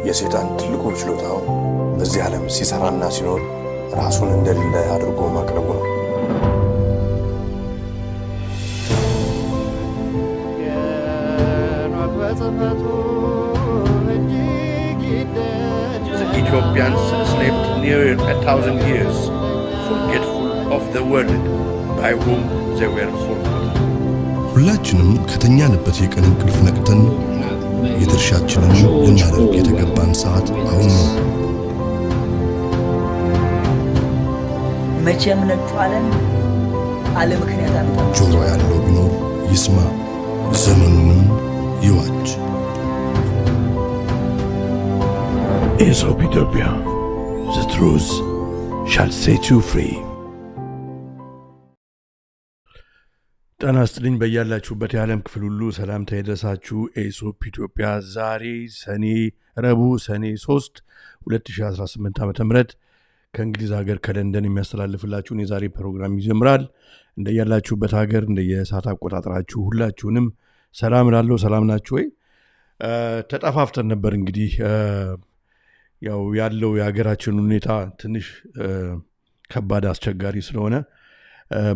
የሰይጣን ትልቁ ችሎታው በዚህ ዓለም ሲሰራና ሲኖር ራሱን እንደሌለ አድርጎ ማቅረቡ ነው። The Ethiopians slept near 1,000 years, forgetful of the world by whom they were forgotten. ሁላችንም ከተኛንበት የቀን እንቅልፍ ነቅተን የድርሻችንን ልናደርግ የተገባን ሰዓት አሁን ነው። መቼም ነጥፋለን አለ ምክንያት አመጣ። ጆሮ ያለው ቢኖር ይስማ፣ ዘመኑንም ይዋጅ። Aesop Ethiopia, the truth shall set you free. ጤና ይስጥልኝ በያላችሁበት የዓለም ክፍል ሁሉ ሰላምታ ይድረሳችሁ። ኤሶፕ ኢትዮጵያ ዛሬ ረቡዕ ሰኔ 3 2018 ዓ.ም ከእንግሊዝ ሀገር ከለንደን የሚያስተላልፍላችሁን የዛሬ ፕሮግራም ይጀምራል። እንደያላችሁበት ሀገር እንደየሰዓት አቆጣጠራችሁ ሁላችሁንም ሰላም እላለሁ። ሰላም ናችሁ ወይ? ተጠፋፍተን ነበር። እንግዲህ ያው ያለው የሀገራችን ሁኔታ ትንሽ ከባድ አስቸጋሪ ስለሆነ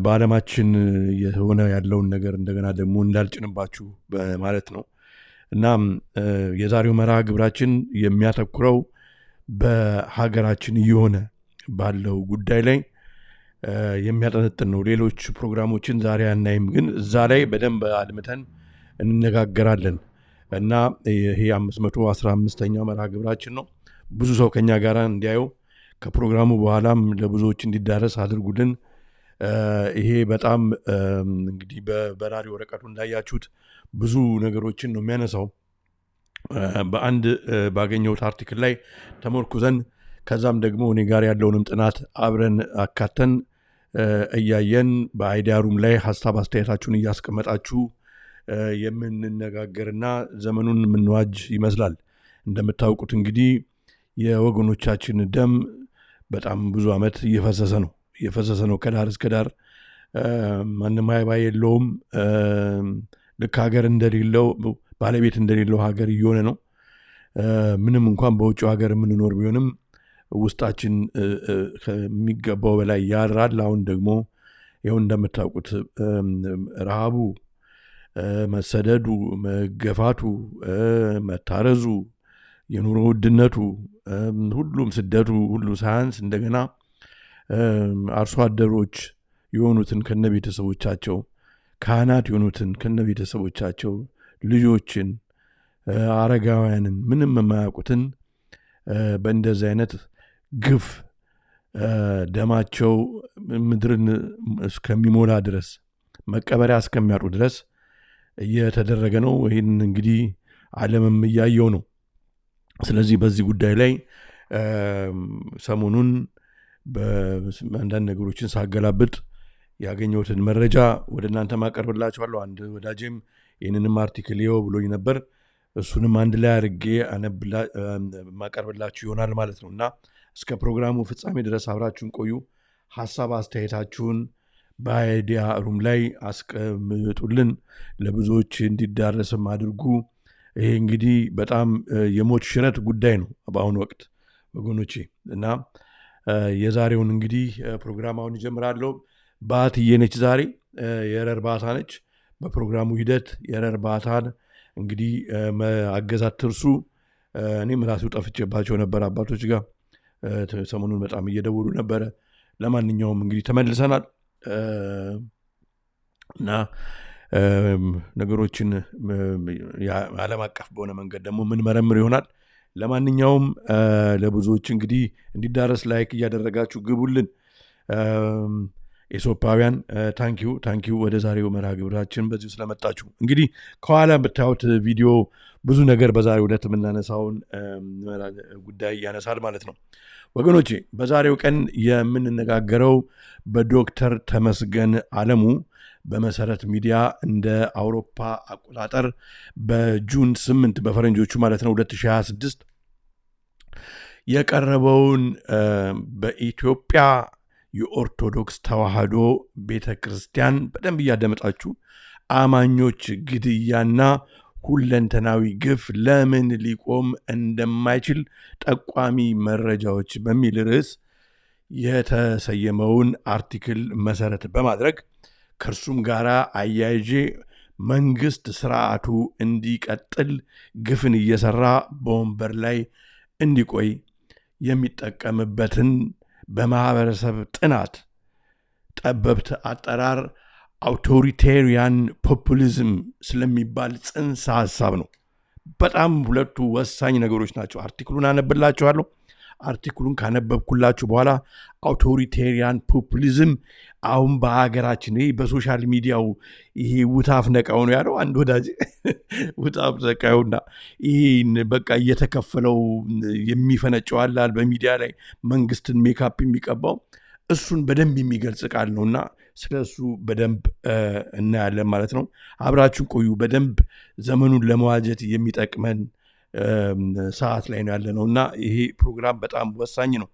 በዓለማችን የሆነ ያለውን ነገር እንደገና ደግሞ እንዳልጭንባችሁ ማለት ነው እና የዛሬው መርሃ ግብራችን የሚያተኩረው በሀገራችን እየሆነ ባለው ጉዳይ ላይ የሚያጠነጥን ነው። ሌሎች ፕሮግራሞችን ዛሬ አናይም፣ ግን እዛ ላይ በደንብ አድምተን እንነጋገራለን እና ይሄ 515ኛው መርሃ ግብራችን ነው። ብዙ ሰው ከኛ ጋር እንዲያየው ከፕሮግራሙ በኋላም ለብዙዎች እንዲዳረስ አድርጉልን። ይሄ በጣም እንግዲህ በበራሪ ወረቀቱ እንዳያችሁት ብዙ ነገሮችን ነው የሚያነሳው። በአንድ ባገኘሁት አርቲክል ላይ ተመርኩዘን ከዛም ደግሞ እኔ ጋር ያለውንም ጥናት አብረን አካተን እያየን በአይዲያ ሩም ላይ ሀሳብ አስተያየታችሁን እያስቀመጣችሁ የምንነጋገርና ዘመኑን የምንዋጅ ይመስላል። እንደምታውቁት እንግዲህ የወገኖቻችን ደም በጣም ብዙ ዓመት እየፈሰሰ ነው ከዳር እስከ ዳር። ማንም አይባይ የለውም። ልክ ሀገር እንደሌለው ባለቤት እንደሌለው ሀገር እየሆነ ነው። ምንም እንኳን በውጭ ሀገር የምንኖር ቢሆንም ውስጣችን ከሚገባው በላይ ያራል። አሁን ደግሞ ይኸው እንደምታውቁት ረሃቡ፣ መሰደዱ፣ መገፋቱ፣ መታረዙ፣ የኑሮ ውድነቱ፣ ሁሉም ስደቱ ሁሉ ሳያንስ እንደገና አርሶ አደሮች የሆኑትን ከነቤተሰቦቻቸው፣ ካህናት የሆኑትን ከነቤተሰቦቻቸው፣ ልጆችን፣ አረጋውያንን፣ ምንም የማያውቁትን በእንደዚህ አይነት ግፍ ደማቸው ምድርን እስከሚሞላ ድረስ መቀበሪያ እስከሚያጡ ድረስ እየተደረገ ነው። ይህን እንግዲህ ዓለምም እያየው ነው። ስለዚህ በዚህ ጉዳይ ላይ ሰሞኑን በአንዳንድ ነገሮችን ሳገላብጥ ያገኘሁትን መረጃ ወደ እናንተ ማቀርብላችኋለሁ። አንድ ወዳጄም ይህንንም አርቲክል ይኸው ብሎኝ ነበር። እሱንም አንድ ላይ አድርጌ ማቀርብላችሁ ይሆናል ማለት ነው እና እስከ ፕሮግራሙ ፍጻሜ ድረስ አብራችሁን ቆዩ። ሀሳብ አስተያየታችሁን በአይዲያ ሩም ላይ አስቀምጡልን፣ ለብዙዎች እንዲዳረስም አድርጉ። ይሄ እንግዲህ በጣም የሞት ሽረት ጉዳይ ነው በአሁኑ ወቅት ወገኖቼ እና የዛሬውን እንግዲህ ፕሮግራም አሁን ይጀምራለሁ። ባትዬ ነች ዛሬ የረር ባታ ነች። በፕሮግራሙ ሂደት የረር ባታን እንግዲህ አገዛት ትርሱ። እኔም ራሱ ጠፍቼባቸው ነበር አባቶች ጋር ሰሞኑን በጣም እየደወሉ ነበረ። ለማንኛውም እንግዲህ ተመልሰናል እና ነገሮችን ዓለም አቀፍ በሆነ መንገድ ደግሞ ምን መረምር ይሆናል። ለማንኛውም ለብዙዎች እንግዲህ እንዲዳረስ ላይክ እያደረጋችሁ ግቡልን። ኤሶፓውያን ታንኪዩ ወደ ዛሬው መርሃ ግብራችን በዚሁ ስለመጣችሁ። እንግዲህ ከኋላ ብታዩት ቪዲዮ ብዙ ነገር በዛሬው ዕለት የምናነሳውን ጉዳይ ያነሳል ማለት ነው ወገኖቼ። በዛሬው ቀን የምንነጋገረው በዶክተር ተመስገን አለሙ በመሰረት ሚዲያ እንደ አውሮፓ አቆጣጠር በጁን 8 በፈረንጆቹ ማለት ነው 2026 የቀረበውን በኢትዮጵያ የኦርቶዶክስ ተዋህዶ ቤተክርስቲያን በደንብ እያደመጣችሁ አማኞች ግድያና ሁለንተናዊ ግፍ ለምን ሊቆም እንደማይችል ጠቋሚ መረጃዎች በሚል ርዕስ የተሰየመውን አርቲክል መሰረት በማድረግ ከእርሱም ጋር አያይዤ መንግስት ስርዓቱ እንዲቀጥል ግፍን እየሰራ በወንበር ላይ እንዲቆይ የሚጠቀምበትን በማህበረሰብ ጥናት ጠበብት አጠራር አውቶሪቴሪያን ፖፑሊዝም ስለሚባል ጽንሰ ሐሳብ ነው። በጣም ሁለቱ ወሳኝ ነገሮች ናቸው። አርቲክሉን አነብላችኋለሁ። አርቲክሉን ካነበብኩላችሁ በኋላ አውቶሪቴሪያን ፖፑሊዝም አሁን በሀገራችን በሶሻል ሚዲያው ይሄ ውታፍ ነቃው ነው ያለው አንድ ወዳጅ ውታፍ ነቃውና ይሄን በቃ እየተከፈለው የሚፈነጨዋላል በሚዲያ ላይ መንግስትን ሜካፕ የሚቀባው እሱን በደንብ የሚገልጽ ቃል ነውና ስለሱ በደንብ እናያለን ማለት ነው። አብራችሁን ቆዩ። በደንብ ዘመኑን ለመዋጀት የሚጠቅመን ሰዓት ላይ ነው ያለነውና ይሄ ፕሮግራም በጣም ወሳኝ ነው።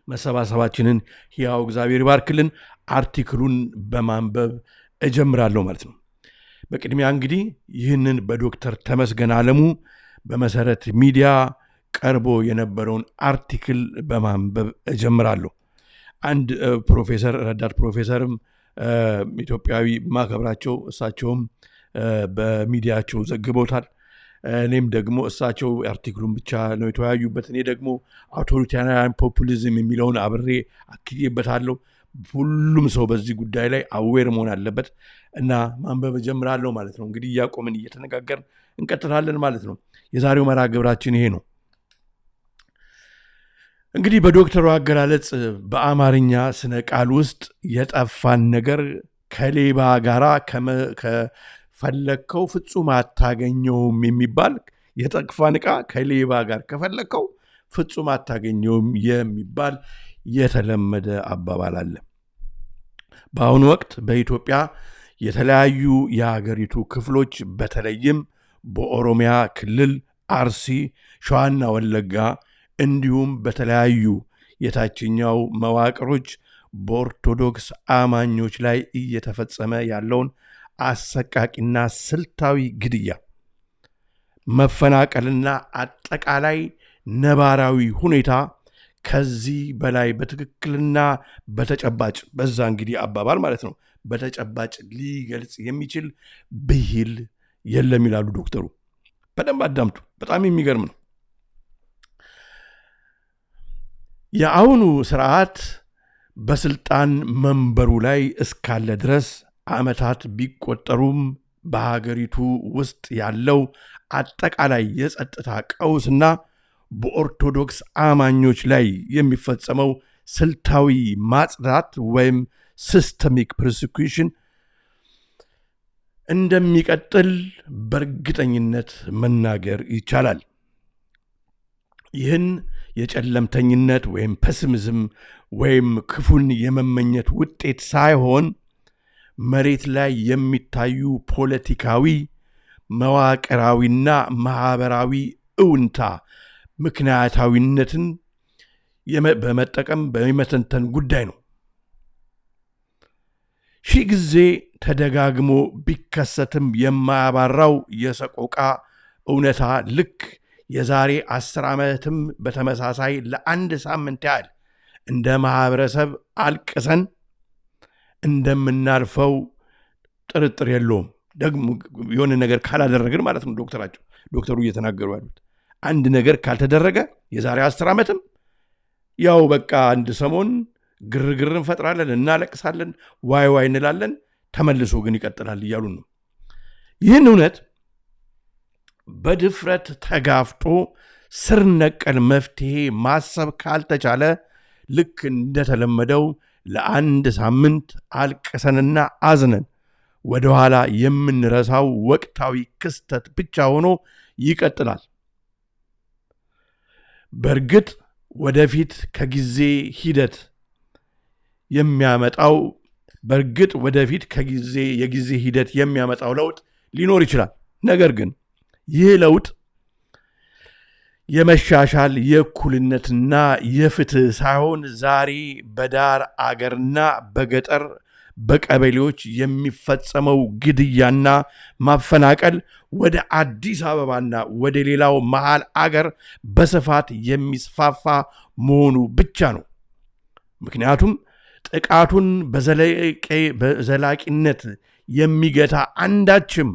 መሰባሰባችንን ሕያው እግዚአብሔር ይባርክልን። አርቲክሉን በማንበብ እጀምራለሁ ማለት ነው። በቅድሚያ እንግዲህ ይህንን በዶክተር ተመስገን ዓለሙ በመሰረት ሚዲያ ቀርቦ የነበረውን አርቲክል በማንበብ እጀምራለሁ። አንድ ፕሮፌሰር ረዳት ፕሮፌሰርም ኢትዮጵያዊ ማከብራቸው እሳቸውም በሚዲያቸው ዘግበውታል። እኔም ደግሞ እሳቸው አርቲክሉን ብቻ ነው የተወያዩበት። እኔ ደግሞ አውቶሪታሪያን ፖፑሊዝም የሚለውን አብሬ አክዬበታለሁ። ሁሉም ሰው በዚህ ጉዳይ ላይ አዌር መሆን አለበት እና ማንበብ ጀምራለሁ ማለት ነው። እንግዲህ እያቆምን እየተነጋገርን እንቀጥላለን ማለት ነው። የዛሬው መርሃ ግብራችን ይሄ ነው። እንግዲህ በዶክተሩ አገላለጽ በአማርኛ ስነ ቃል ውስጥ የጠፋን ነገር ከሌባ ጋራ ከፈለከው ፍጹም አታገኘውም የሚባል የጠፋን ዕቃ ከሌባ ጋር ከፈለከው ፍጹም አታገኘውም የሚባል የተለመደ አባባል አለ። በአሁኑ ወቅት በኢትዮጵያ የተለያዩ የሀገሪቱ ክፍሎች በተለይም በኦሮሚያ ክልል አርሲ፣ ሸዋና ወለጋ እንዲሁም በተለያዩ የታችኛው መዋቅሮች በኦርቶዶክስ አማኞች ላይ እየተፈጸመ ያለውን አሰቃቂና ስልታዊ ግድያ፣ መፈናቀልና አጠቃላይ ነባራዊ ሁኔታ ከዚህ በላይ በትክክልና በተጨባጭ በዛ እንግዲህ አባባል ማለት ነው በተጨባጭ ሊገልጽ የሚችል ብሂል የለም ይላሉ ዶክተሩ። በደንብ አዳምጡ። በጣም የሚገርም ነው። የአሁኑ ስርዓት በስልጣን መንበሩ ላይ እስካለ ድረስ ዓመታት ቢቆጠሩም በሀገሪቱ ውስጥ ያለው አጠቃላይ የጸጥታ ቀውስና በኦርቶዶክስ አማኞች ላይ የሚፈጸመው ስልታዊ ማጽዳት ወይም ሲስተሚክ ፐርሲኩሽን እንደሚቀጥል በእርግጠኝነት መናገር ይቻላል። ይህን የጨለምተኝነት ወይም ፔሲሚዝም ወይም ክፉን የመመኘት ውጤት ሳይሆን መሬት ላይ የሚታዩ ፖለቲካዊ፣ መዋቅራዊና ማህበራዊ እውንታ ምክንያታዊነትን በመጠቀም በመተንተን ጉዳይ ነው። ሺህ ጊዜ ተደጋግሞ ቢከሰትም የማያባራው የሰቆቃ እውነታ ልክ የዛሬ 10 ዓመትም በተመሳሳይ ለአንድ ሳምንት ያህል እንደ ማህበረሰብ አልቅሰን እንደምናልፈው ጥርጥር የለውም። ደግሞ የሆነ ነገር ካላደረግን ማለት ነው ዶክተሩ እየተናገሩ ያሉት አንድ ነገር ካልተደረገ የዛሬ 10 ዓመትም ያው በቃ አንድ ሰሞን ግርግር እንፈጥራለን፣ እናለቅሳለን፣ ዋይ ዋይ እንላለን፣ ተመልሶ ግን ይቀጥላል እያሉ ነው። ይህን እውነት በድፍረት ተጋፍጦ ስር ነቀል መፍትሄ ማሰብ ካልተቻለ ልክ እንደተለመደው ለአንድ ሳምንት አልቅሰንና አዝነን ወደኋላ የምንረሳው ወቅታዊ ክስተት ብቻ ሆኖ ይቀጥላል። በእርግጥ ወደፊት የጊዜ ሂደት የሚያመጣው ለውጥ ሊኖር ይችላል። ነገር ግን ይህ ለውጥ የመሻሻል የእኩልነትና የፍትህ ሳይሆን ዛሬ በዳር አገርና በገጠር በቀበሌዎች የሚፈጸመው ግድያና ማፈናቀል ወደ አዲስ አበባና ወደ ሌላው መሃል አገር በስፋት የሚስፋፋ መሆኑ ብቻ ነው። ምክንያቱም ጥቃቱን በዘላቂነት የሚገታ አንዳችም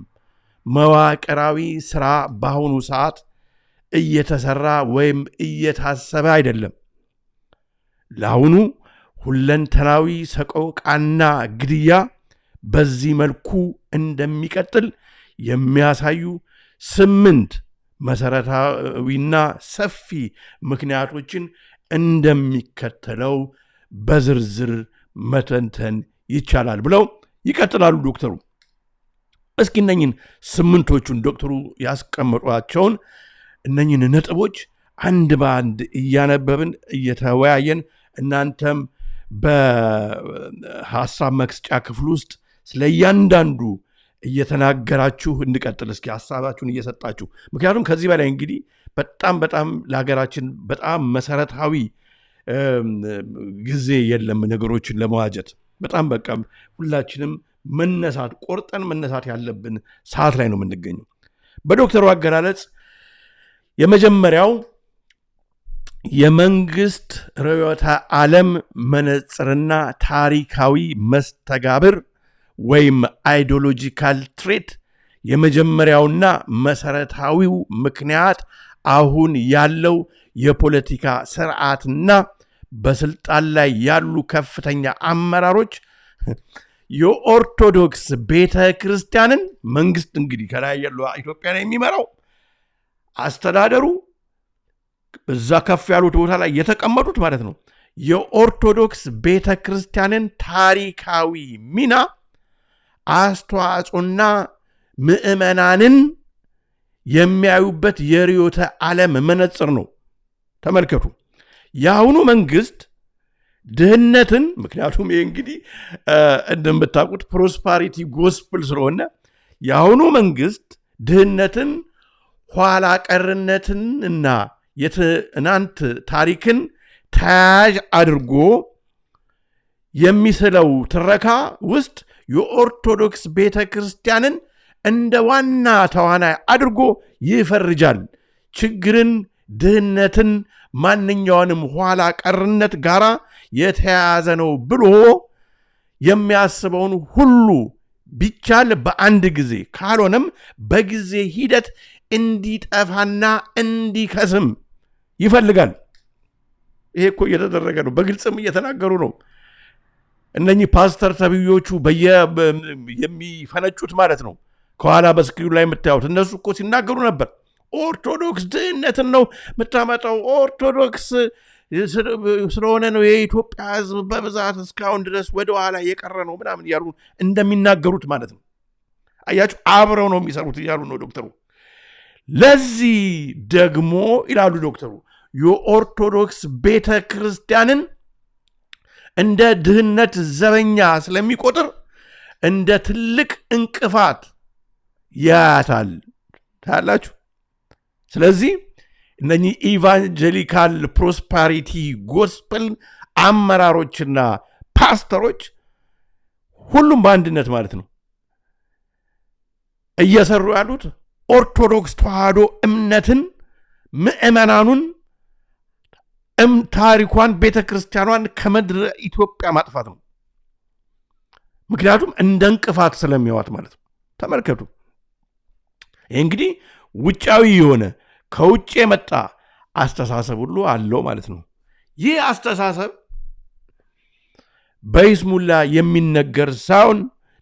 መዋቅራዊ ሥራ በአሁኑ ሰዓት እየተሰራ ወይም እየታሰበ አይደለም። ለአሁኑ ሁለንተናዊ ሰቆቃና ግድያ በዚህ መልኩ እንደሚቀጥል የሚያሳዩ 8 መሰረታዊና ሰፊ ምክንያቶችን እንደሚከተለው በዝርዝር መተንተን ይቻላል ብለው ይቀጥላሉ ዶክተሩ። እስኪ እነኝን 8ቶቹን ዶክተሩ ያስቀመጧቸውን እነኝን ነጥቦች አንድ በአንድ እያነበብን እየተወያየን እናንተም በሐሳብ መስጫ ክፍል ውስጥ ስለ እያንዳንዱ እየተናገራችሁ እንቀጥል። እስኪ ሐሳባችሁን እየሰጣችሁ፣ ምክንያቱም ከዚህ በላይ እንግዲህ በጣም ለሀገራችን በጣም መሰረታዊ ጊዜ የለም ነገሮችን ለመዋጀት። በጣም በቃ ሁላችንም ቆርጠን መነሳት ያለብን ሰዓት ላይ ነው የምንገኘው። በዶክተሩ አገላለጽ የመጀመሪያው የመንግስት ርዕዮተ ዓለም መነጽርና ታሪካዊ መስተጋብር ወይም አይዲዮሎጂካል ትሬት የመጀመሪያውና መሰረታዊው ምክንያት አሁን ያለው የፖለቲካ ስርዓትና በስልጣን ላይ ያሉ ከፍተኛ አመራሮች የኦርቶዶክስ ቤተ ክርስቲያንን መንግስት እንግዲህ ከላይ ያለው ኢትዮጵያ ላይ የሚመራው አስተዳደሩ በዛ ከፍ ያሉት ቦታ ላይ የተቀመጡት ማለት ነው። የኦርቶዶክስ ቤተ ክርስቲያንን ታሪካዊ ሚና አስተዋጽኦና ምዕመናንን የሚያዩበት የርዕዮተ ዓለም መነጽር ነው። ተመልከቱ። የአሁኑ መንግስት ድህነትን፣ ምክንያቱም ይህ እንግዲህ እንደምታውቁት ፕሮስፓሪቲ ጎስፕል ስለሆነ የአሁኑ መንግስት ድህነትን፣ ኋላ ቀርነትን እና የትናንት ታሪክን ተያያዥ አድርጎ የሚስለው ትረካ ውስጥ የኦርቶዶክስ ቤተ ክርስቲያንን እንደ ዋና ተዋናይ አድርጎ ይፈርጃል። ችግርን፣ ድህነትን፣ ማንኛውንም ኋላ ቀርነት ጋራ የተያያዘ ነው ብሎ የሚያስበውን ሁሉ ቢቻል በአንድ ጊዜ ካልሆነም በጊዜ ሂደት እንዲጠፋና እንዲከስም ይፈልጋል። ይሄ እኮ እየተደረገ ነው። በግልጽም እየተናገሩ ነው። እነኚህ ፓስተር ተብዮቹ የሚፈነጩት ማለት ነው። ከኋላ በስክሪኑ ላይ የምታዩት እነሱ እኮ ሲናገሩ ነበር። ኦርቶዶክስ ድህነትን ነው የምታመጣው፣ ኦርቶዶክስ ስለሆነ ነው የኢትዮጵያ ሕዝብ በብዛት እስካሁን ድረስ ወደኋላ የቀረ ነው ምናምን እያሉ እንደሚናገሩት ማለት ነው። አያችሁ፣ አብረው ነው የሚሰሩት እያሉ ነው ዶክተሩ። ለዚህ ደግሞ ይላሉ ዶክተሩ የኦርቶዶክስ ቤተ ክርስቲያንን እንደ ድህነት ዘበኛ ስለሚቆጥር እንደ ትልቅ እንቅፋት ያያታል። ታያላችሁ። ስለዚህ እነኚህ ኢቫንጀሊካል ፕሮስፓሪቲ ጎስፐል አመራሮችና ፓስተሮች ሁሉም በአንድነት ማለት ነው እየሰሩ ያሉት ኦርቶዶክስ ተዋህዶ እምነትን፣ ምዕመናኑን፣ ታሪኳን፣ ቤተ ክርስቲያኗን ከምድረ ኢትዮጵያ ማጥፋት ነው። ምክንያቱም እንደ እንቅፋት ስለሚያዋት ማለት ነው። ተመልከቱ። ይህ እንግዲህ ውጫዊ የሆነ ከውጭ የመጣ አስተሳሰብ ሁሉ አለው ማለት ነው። ይህ አስተሳሰብ በይስሙላ የሚነገር ሳይሆን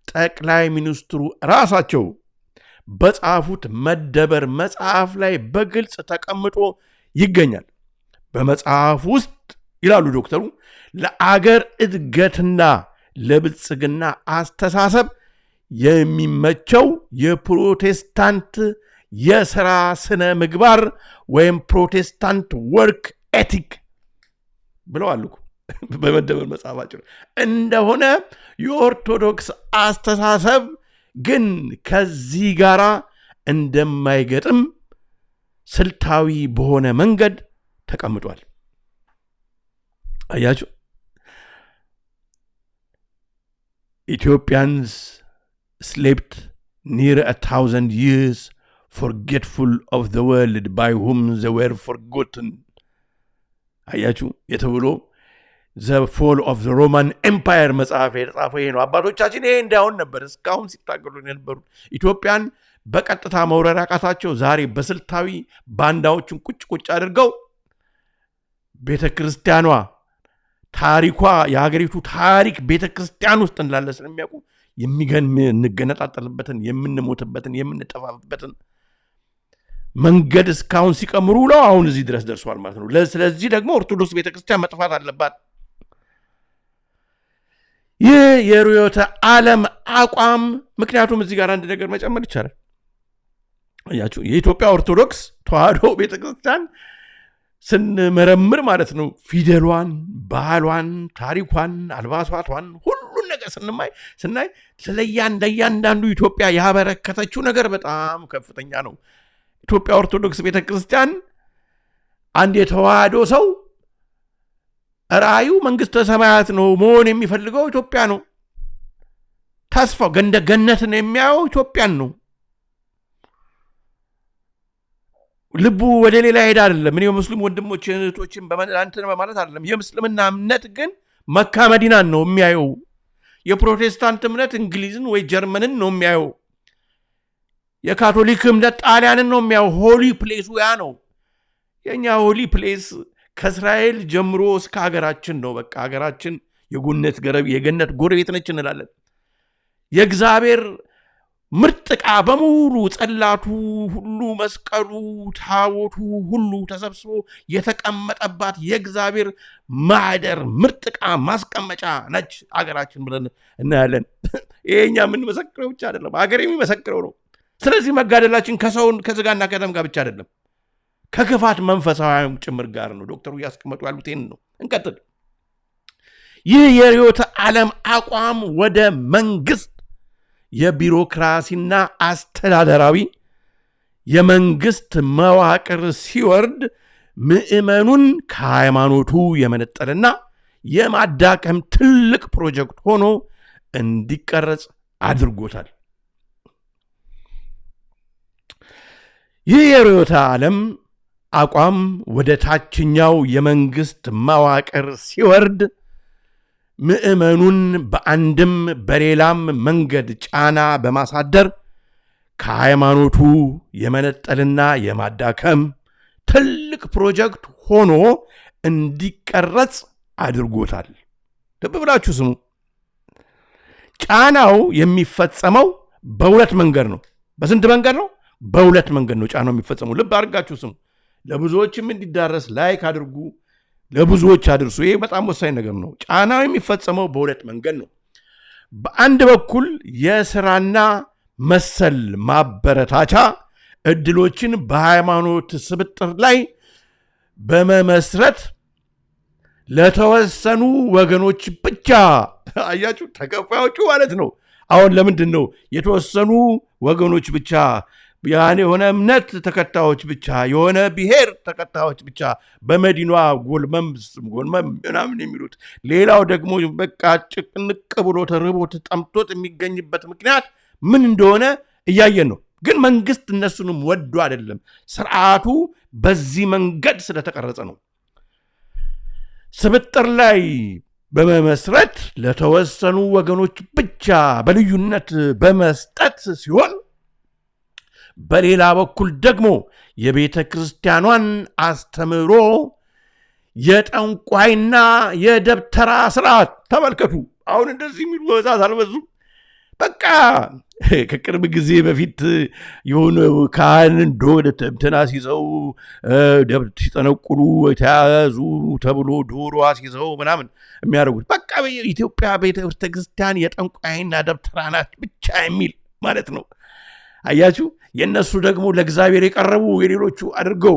ጠቅላይ ሚኒስትሩ ራሳቸው በጻፉት መደበር መጽሐፍ ላይ በግልጽ ተቀምጦ ይገኛል። በመጽሐፍ ውስጥ ይላሉ ዶክተሩ ለአገር እድገትና ለብልጽግና አስተሳሰብ የሚመቸው የፕሮቴስታንት የሥራ ስነ ምግባር ወይም ፕሮቴስታንት ወርክ ኤቲክ ብለዋል በመደበር መጽሐፋቸው እንደሆነ የኦርቶዶክስ አስተሳሰብ ግን ከዚህ ጋር እንደማይገጥም ስልታዊ በሆነ መንገድ ተቀምጧል። አያችሁ፣ Ethiopians slept near 1,000 years, forgetful of the world by whom they were forgotten. አያችሁ የተብሎ the fall of the Roman Empire መጽሐፍ የተጻፈው ይሄ ነው። አባቶቻችን ይሄ እንዳሁን ነበር እስካሁን ሲታገሉ የነበሩት። ኢትዮጵያን በቀጥታ መውረር ያቃታቸው ዛሬ በስልታዊ ባንዳዎችን ቁጭ አድርገው ቤተክርስቲያኗ ታሪኳ የሀገሪቱ ታሪክ ቤተክርስቲያን ውስጥ እንዳለ ስለሚያውቁ የሚገርም እንገነጣጠልበትን የምንሞትበትን የምንጠፋበትን መንገድ እስካሁን ሲቀምሩ ነው አሁን እዚህ ድረስ ደርሷል ማለት ነው። ስለዚህ ደግሞ ኦርቶዶክስ ቤተክርስቲያን መጥፋት አለባት። ይህ የርዕዮተ ዓለም አቋም ምክንያቱም እዚህ ጋር አንድ ነገር መጨመር ይቻላል። አያችሁ የኢትዮጵያ ኦርቶዶክስ ተዋሕዶ ቤተክርስቲያን ስንመረምር ማለት ነው ፊደሏን፣ ባህሏን፣ ታሪኳን፣ አልባሳቷን ሁሉን ነገር ስናይ ለእያንዳንዱ ኢትዮጵያ ያበረከተችው ነገር በጣም ከፍተኛ ነው። ኢትዮጵያ ኦርቶዶክስ ቤተክርስቲያን አንድ የተዋሕዶ ሰው ራእዩ መንግስተ ሰማያት ነው መሆን የሚፈልገው ኢትዮጵያ ነው። ተስፋው ገነትን የሚያየው ኢትዮጵያን ነው። ልቡ ወደ ሌላ ሄዳ አይደለም። እኔ ሙስሊም ወንድሞች እህቶችን በመንተን በማለት አይደለም። የሙስሊምና እምነት ግን መካ መዲናን ነው የሚያየው። የፕሮቴስታንት እምነት እንግሊዝን ወይ ጀርመንን ነው የሚያየው። የካቶሊክ እምነት ጣሊያንን ነው የሚያየው። ሆሊ ፕሌሱ ያ ነው። የኛ ሆሊ ፕሌስ ከእስራኤል ጀምሮ እስከ ሀገራችን ነው። በቃ ሀገራችን የገነት ጎረቤት ነች እንላለን። የእግዚአብሔር ምርጥ ዕቃ በሙሉ ጸላቱ ሁሉ መስቀሉ ታቦቱ ሁሉ ተሰብስቦ የተቀመጠባት የእግዚአብሔር ማህደር ምርጥ ዕቃ ማስቀመጫ ነች ሀገራችን ብለን እናያለን። ይሄኛ ምን መሰክረው ብቻ አይደለም ሀገር የሚመሰክረው ነው። ስለዚህ መጋደላችን ከስጋና ከደም ጋር ብቻ አይደለም ከክፋት መንፈሳዊም ጭምር ጋር ነው። ዶክተሩ ያስቀመጡ ያሉት ይሄን ነው። እንቀጥል። ይህ የርዕዮተ ዓለም አቋም ወደ መንግስት የቢሮክራሲና አስተዳደራዊ የመንግስት መዋቅር ሲወርድ ምዕመኑን ከሃይማኖቱ የመነጠልና የማዳከም ትልቅ ፕሮጀክት ሆኖ እንዲቀረጽ አድርጎታል። ይህ የርዕዮተ ዓለም አቋም ወደ ታችኛው የመንግስት መዋቅር ሲወርድ ምዕመኑን በአንድም በሌላም መንገድ ጫና በማሳደር ከሃይማኖቱ የመነጠልና የማዳከም ትልቅ ፕሮጀክት ሆኖ እንዲቀረጽ አድርጎታል። ልብ ብላችሁ ስሙ። ጫናው የሚፈጸመው በሁለት መንገድ ነው። በስንት መንገድ ነው? በሁለት መንገድ ነው ጫናው የሚፈጸመው። ልብ አድርጋችሁ ስሙ። ለብዙዎችም እንዲዳረስ ላይክ አድርጉ፣ ለብዙዎች አድርሱ። ይሄ በጣም ወሳኝ ነገር ነው። ጫናው የሚፈጸመው በሁለት መንገድ ነው። በአንድ በኩል የሥራና መሰል ማበረታቻ እድሎችን በሃይማኖት ስብጥር ላይ በመመስረት ለተወሰኑ ወገኖች ብቻ አያችሁ ተከፋዮቹ ማለት ነው። አሁን ለምንድን ነው የተወሰኑ ወገኖች ብቻ የሆነ እምነት ተከታዮች ብቻ የሆነ ብሔር ተከታዮች ብቻ በመዲናዋ ጎልመም ምናምን የሚሉት? ሌላው ደግሞ በቃ ጭቅንቅ ብሎ ተርቦ ተጠምቶት የሚገኝበት ምክንያት ምን እንደሆነ እያየን ነው። ግን መንግስት እነሱንም ወዶ አይደለም፣ ስርዓቱ በዚህ መንገድ ስለተቀረጸ ነው። ስብጥር ላይ በመመስረት ለተወሰኑ ወገኖች ብቻ በልዩነት በመስጠት ሲሆን፣ በሌላ በኩል ደግሞ የቤተ ክርስቲያኗን አስተምህሮ የጠንቋይና የደብተራ ስርዓት ተመልከቱ። አሁን እንደዚህ የሚሉ በዛት አልበዙም? በቃ ከቅርብ ጊዜ በፊት የሆነ ካህን እንትና ሲይዘው ሲጠነቁሉ የተያዙ ተብሎ ዶሮ ሲይዘው ምናምን የሚያደርጉት በቃ የኢትዮጵያ ቤተ ክርስቲያን የጠንቋይና ደብተራ ናት ብቻ የሚል ማለት ነው። አያችሁ፣ የእነሱ ደግሞ ለእግዚአብሔር የቀረቡ የሌሎቹ አድርገው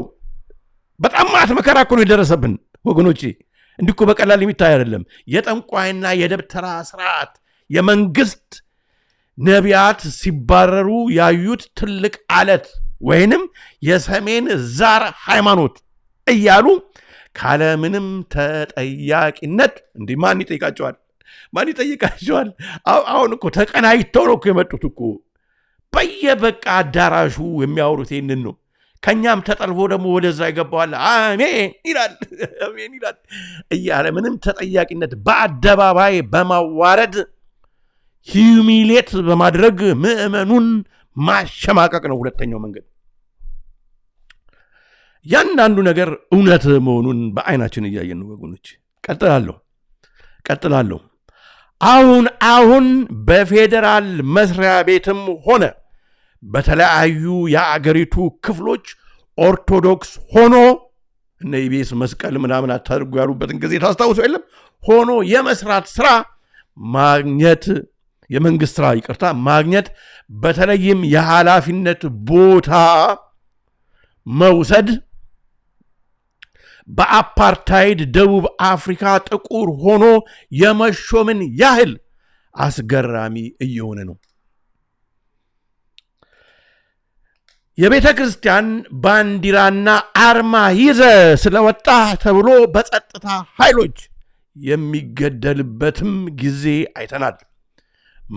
በጣም ማት መከራ እኮ ነው የደረሰብን ወገኖቼ። እንዲኮ በቀላል የሚታይ አይደለም። የጠንቋይና የደብተራ ስርዓት የመንግስት ነቢያት ሲባረሩ ያዩት ትልቅ አለት ወይንም የሰሜን ዛር ሃይማኖት እያሉ ካለምንም ተጠያቂነት እንዲህ ማን ይጠይቃቸዋል? ማን ይጠይቃቸዋል? አሁን እኮ ተቀናይተው ነው እኮ የመጡት እኮ በየበቃ አዳራሹ የሚያወሩት ይህንን ነው። ከኛም ተጠልፎ ደግሞ ወደዛ ይገባዋል። አሜን ይላል እያለ ምንም ተጠያቂነት በአደባባይ በማዋረድ ሂዩሚሌት በማድረግ ምዕመኑን ማሸማቀቅ ነው ሁለተኛው መንገድ። ያንዳንዱ ነገር እውነት መሆኑን በአይናችን እያየን ነው ወገኖች። ቀጥላለሁ። አሁን በፌዴራል መስሪያ ቤትም ሆነ በተለያዩ የአገሪቱ ክፍሎች ኦርቶዶክስ ሆኖ እነ ኢቢኤስ መስቀል ምናምን አታድርጉ ያሉበትን ጊዜ ታስታውሱ የለም? ሆኖ የመስራት ስራ ማግኘት፣ የመንግስት ስራ ማግኘት፣ በተለይም የኃላፊነት ቦታ መውሰድ በአፓርታይድ ደቡብ አፍሪካ ጥቁር ሆኖ የመሾምን ያህል አስገራሚ እየሆነ ነው። የቤተ ክርስቲያን ባንዲራና አርማ ይዘ ስለወጣ ተብሎ በጸጥታ ኃይሎች የሚገደልበትም ጊዜ አይተናል።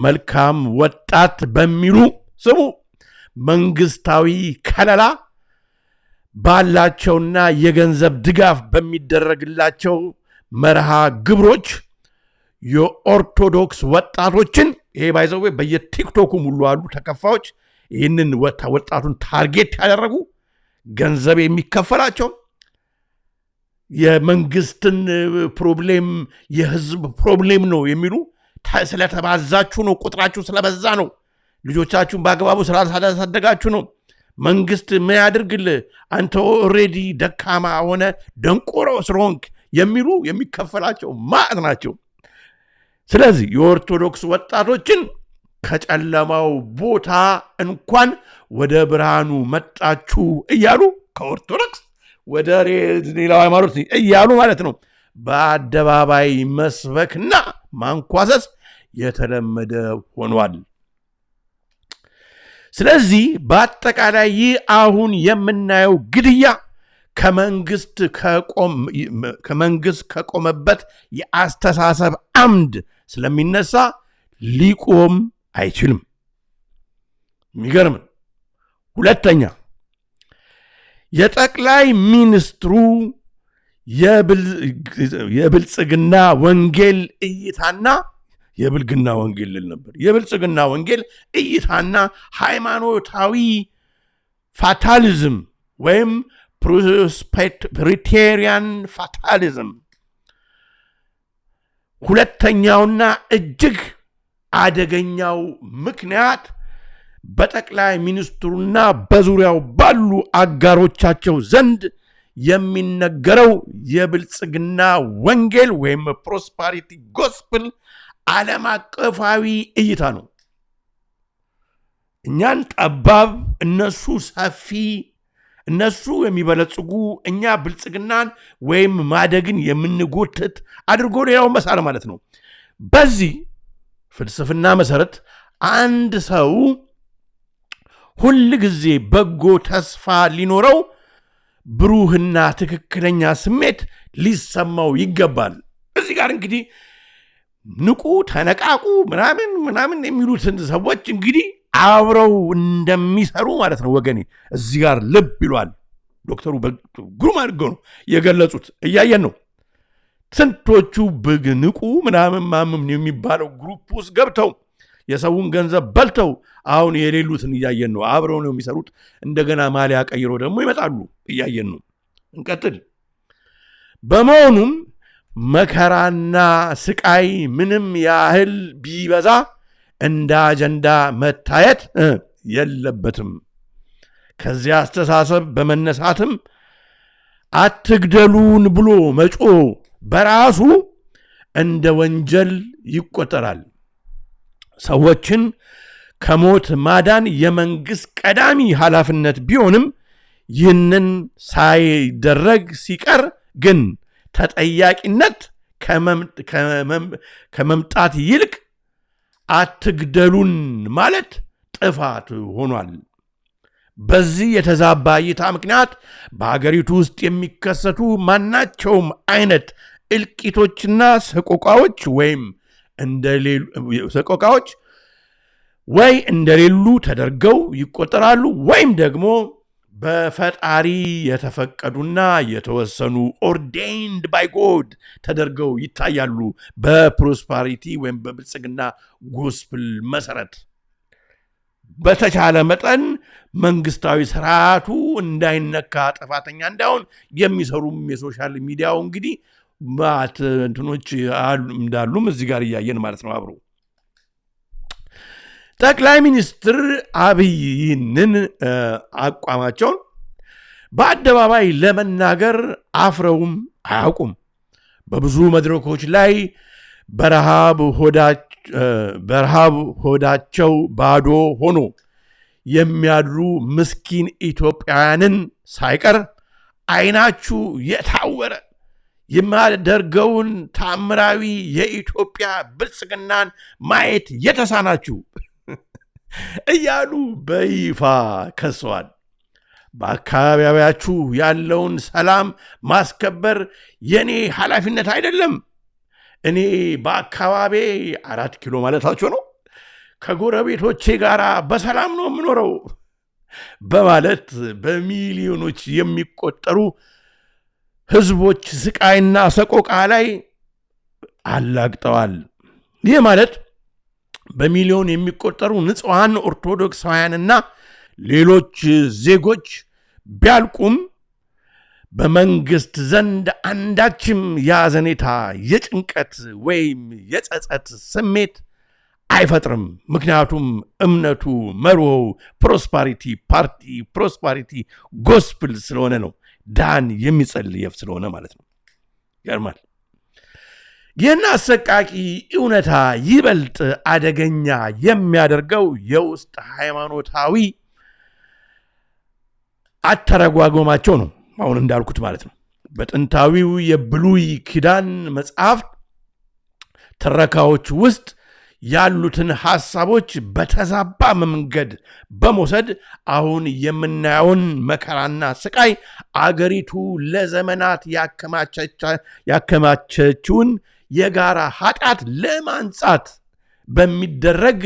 መልካም ወጣት በሚሉ ስሙ መንግስታዊ ከለላ ባላቸውና የገንዘብ ድጋፍ በሚደረግላቸው መርሃ ግብሮች የኦርቶዶክስ ወጣቶችን ይሄ ባይዘው በየቲክቶኩም ሁሉ አሉ ተከፋዮች ይህንን ወጣቱን ታርጌት ያደረጉ ገንዘብ የሚከፈላቸው የመንግስትን ፕሮብሌም የህዝብ ፕሮብሌም ነው የሚሉ ስለተባዛችሁ ነው፣ ቁጥራችሁ ስለበዛ ነው፣ ልጆቻችሁን በአግባቡ ስላሳደጋችሁ ነው፣ መንግስት ምን ያድርግልህ አንተ ኦልሬዲ ደካማ ሆነ ደንቆሮ ስለሆንክ የሚሉ የሚከፈላቸው ማዕት ናቸው። ስለዚህ የኦርቶዶክስ ወጣቶችን ከጨለማው ቦታ እንኳን ወደ ብርሃኑ መጣችሁ እያሉ ከኦርቶዶክስ ወደ ሌላው ሃይማኖት እያሉ ማለት ነው በአደባባይ መስበክና ማንኳሰስ የተለመደ ሆኗል። ስለዚህ በአጠቃላይ አሁን የምናየው ግድያ ከመንግስት ከቆመበት የአስተሳሰብ አምድ ስለሚነሳ ሊቆም አይችልም። የሚገርም። ሁለተኛ የጠቅላይ ሚኒስትሩ የብልጽግና ወንጌል እይታና የብልግና ወንጌል ልል ነበር። የብልጽግና ወንጌል እይታና ሃይማኖታዊ ፋታሊዝም ወይም ፕሪቴሪያን ፋታሊዝም ሁለተኛውና እጅግ አደገኛው ምክንያት በጠቅላይ ሚኒስትሩና በዙሪያው ባሉ አጋሮቻቸው ዘንድ የሚነገረው የብልጽግና ወንጌል ወይም ፕሮስፐሪቲ ጎስፕል ዓለም አቀፋዊ እይታ ነው። እኛን ጠባብ፣ እነሱ ሰፊ፣ እነሱ የሚበለጽጉ፣ እኛ ብልጽግናን ወይም ማደግን የምንጎትት አድርጎ ሌላውን መሳል ማለት ነው። በዚህ ፍልስፍና መሰረት አንድ ሰው ሁል ጊዜ በጎ ተስፋ ሊኖረው ብሩህና ትክክለኛ ስሜት ሊሰማው ይገባል። እዚህ ጋር እንግዲህ ንቁ፣ ተነቃቁ ምናምን የሚሉትን ሰዎች እንግዲህ አብረው እንደሚሰሩ ማለት ነው ወገኔ። እዚህ ጋር ልብ ይሏል። ዶክተሩ ግሩም አድርገው ነው የገለጹት። እያየን ነው። ስንቶቹ ብግ ንቁ ምናምን የሚባለው ግሩፕ ውስጥ ገብተው የሰውን ገንዘብ በልተው አሁን የሌሉትን እያየን ነው። አብረው ነው የሚሰሩት። እንደገና ማሊያ ቀይሮ ደግሞ ይመጣሉ። እያየን ነው። እንቀጥል። በመሆኑም መከራና ስቃይ ምንም ያህል ቢበዛ እንደ አጀንዳ መታየት የለበትም። ከዚያ አስተሳሰብ በመነሳትም አትግደሉን ብሎ መጮ በራሱ እንደ ወንጀል ይቆጠራል። ሰዎችን ከሞት ማዳን የመንግስት ቀዳሚ ኃላፊነት ቢሆንም ይህንን ሳይደረግ ሲቀር ግን ተጠያቂነት ከመምጣት ይልቅ አትግደሉን ማለት ጥፋት ሆኗል። በዚህ የተዛባ እይታ ምክንያት በሀገሪቱ ውስጥ የሚከሰቱ ማናቸውም አይነት እልቂቶችና ሰቆቃዎች ወይም እንደሌሉ ሰቆቃዎች ወይ እንደሌሉ ተደርገው ይቆጠራሉ ወይም ደግሞ በፈጣሪ የተፈቀዱና የተወሰኑ ordained by God ተደርገው ይታያሉ በፕሮስፐሪቲ ወይም በብልጽግና ጎስፕል መሰረት በተቻለ መጠን መንግስታዊ ስርዓቱ እንዳይነካ ጥፋተኛ እንዳይሆን የሚሰሩም የሶሻል ሚዲያው እንግዲህ ማት እንትኖች እንዳሉም እዚህ ጋር ያያየን ማለት ነው አብሮ ጠቅላይ ሚኒስትር አብይን አቋማቸውን በአደባባይ ለመናገር አፍረውም አያውቁም በብዙ መድረኮች ላይ በረሃብ ሆዳቸው ባዶ ሆኖ የሚያድሩ ምስኪን ኢትዮጵያውያንን ሳይቀር አይናችሁ የታወረ የማደርገውን ታምራዊ የኢትዮጵያ ብልጽግናን ማየት የተሳናችሁ እያሉ በይፋ ከሰዋል በአካባቢያችሁ ያለውን ሰላም ማስከበር የኔ ኃላፊነት አይደለም እኔ በአካባቢ 4 ኪሎ ማለታቸው ነው ከጎረቤቶቼ ጋር በሰላም ነው የምኖረው በማለት በሚሊዮኖች የሚቆጠሩ ህዝቦች ስቃይና ሰቆቃ ላይ አላግጠዋል ይህ ማለት በሚሊዮን የሚቆጠሩ ንጹሃን ኦርቶዶክሳውያንና ሌሎች ዜጎች ቢያልቁም በመንግስት ዘንድ አንዳችም ያዘኔታ የጭንቀት ወይም የጸጸት ስሜት አይፈጥርም ምክንያቱም እምነቱ መርሆው ፕሮስፐሪቲ ፓርቲ ፕሮስፐሪቲ ጎስፕል ስለሆነ ነው ዳን የሚጸልየፍ ስለሆነ ማለት ነው ይገርማል ይህን አሰቃቂ እውነታ ይበልጥ አደገኛ የሚያደርገው የውስጥ ሃይማኖታዊ አተረጓጎማቸው ነው አሁን እንዳልኩት ማለት ነው በጥንታዊው የብሉይ ኪዳን መጽሐፍ ትረካዎች ውስጥ ያሉትን ሐሳቦች በተዛባ መንገድ በመውሰድ አሁን የምናየውን መከራና ስቃይ አገሪቱ ለዘመናት ያከማቸችውን የጋራ ኃጢአት ለማንጻት በሚደረግ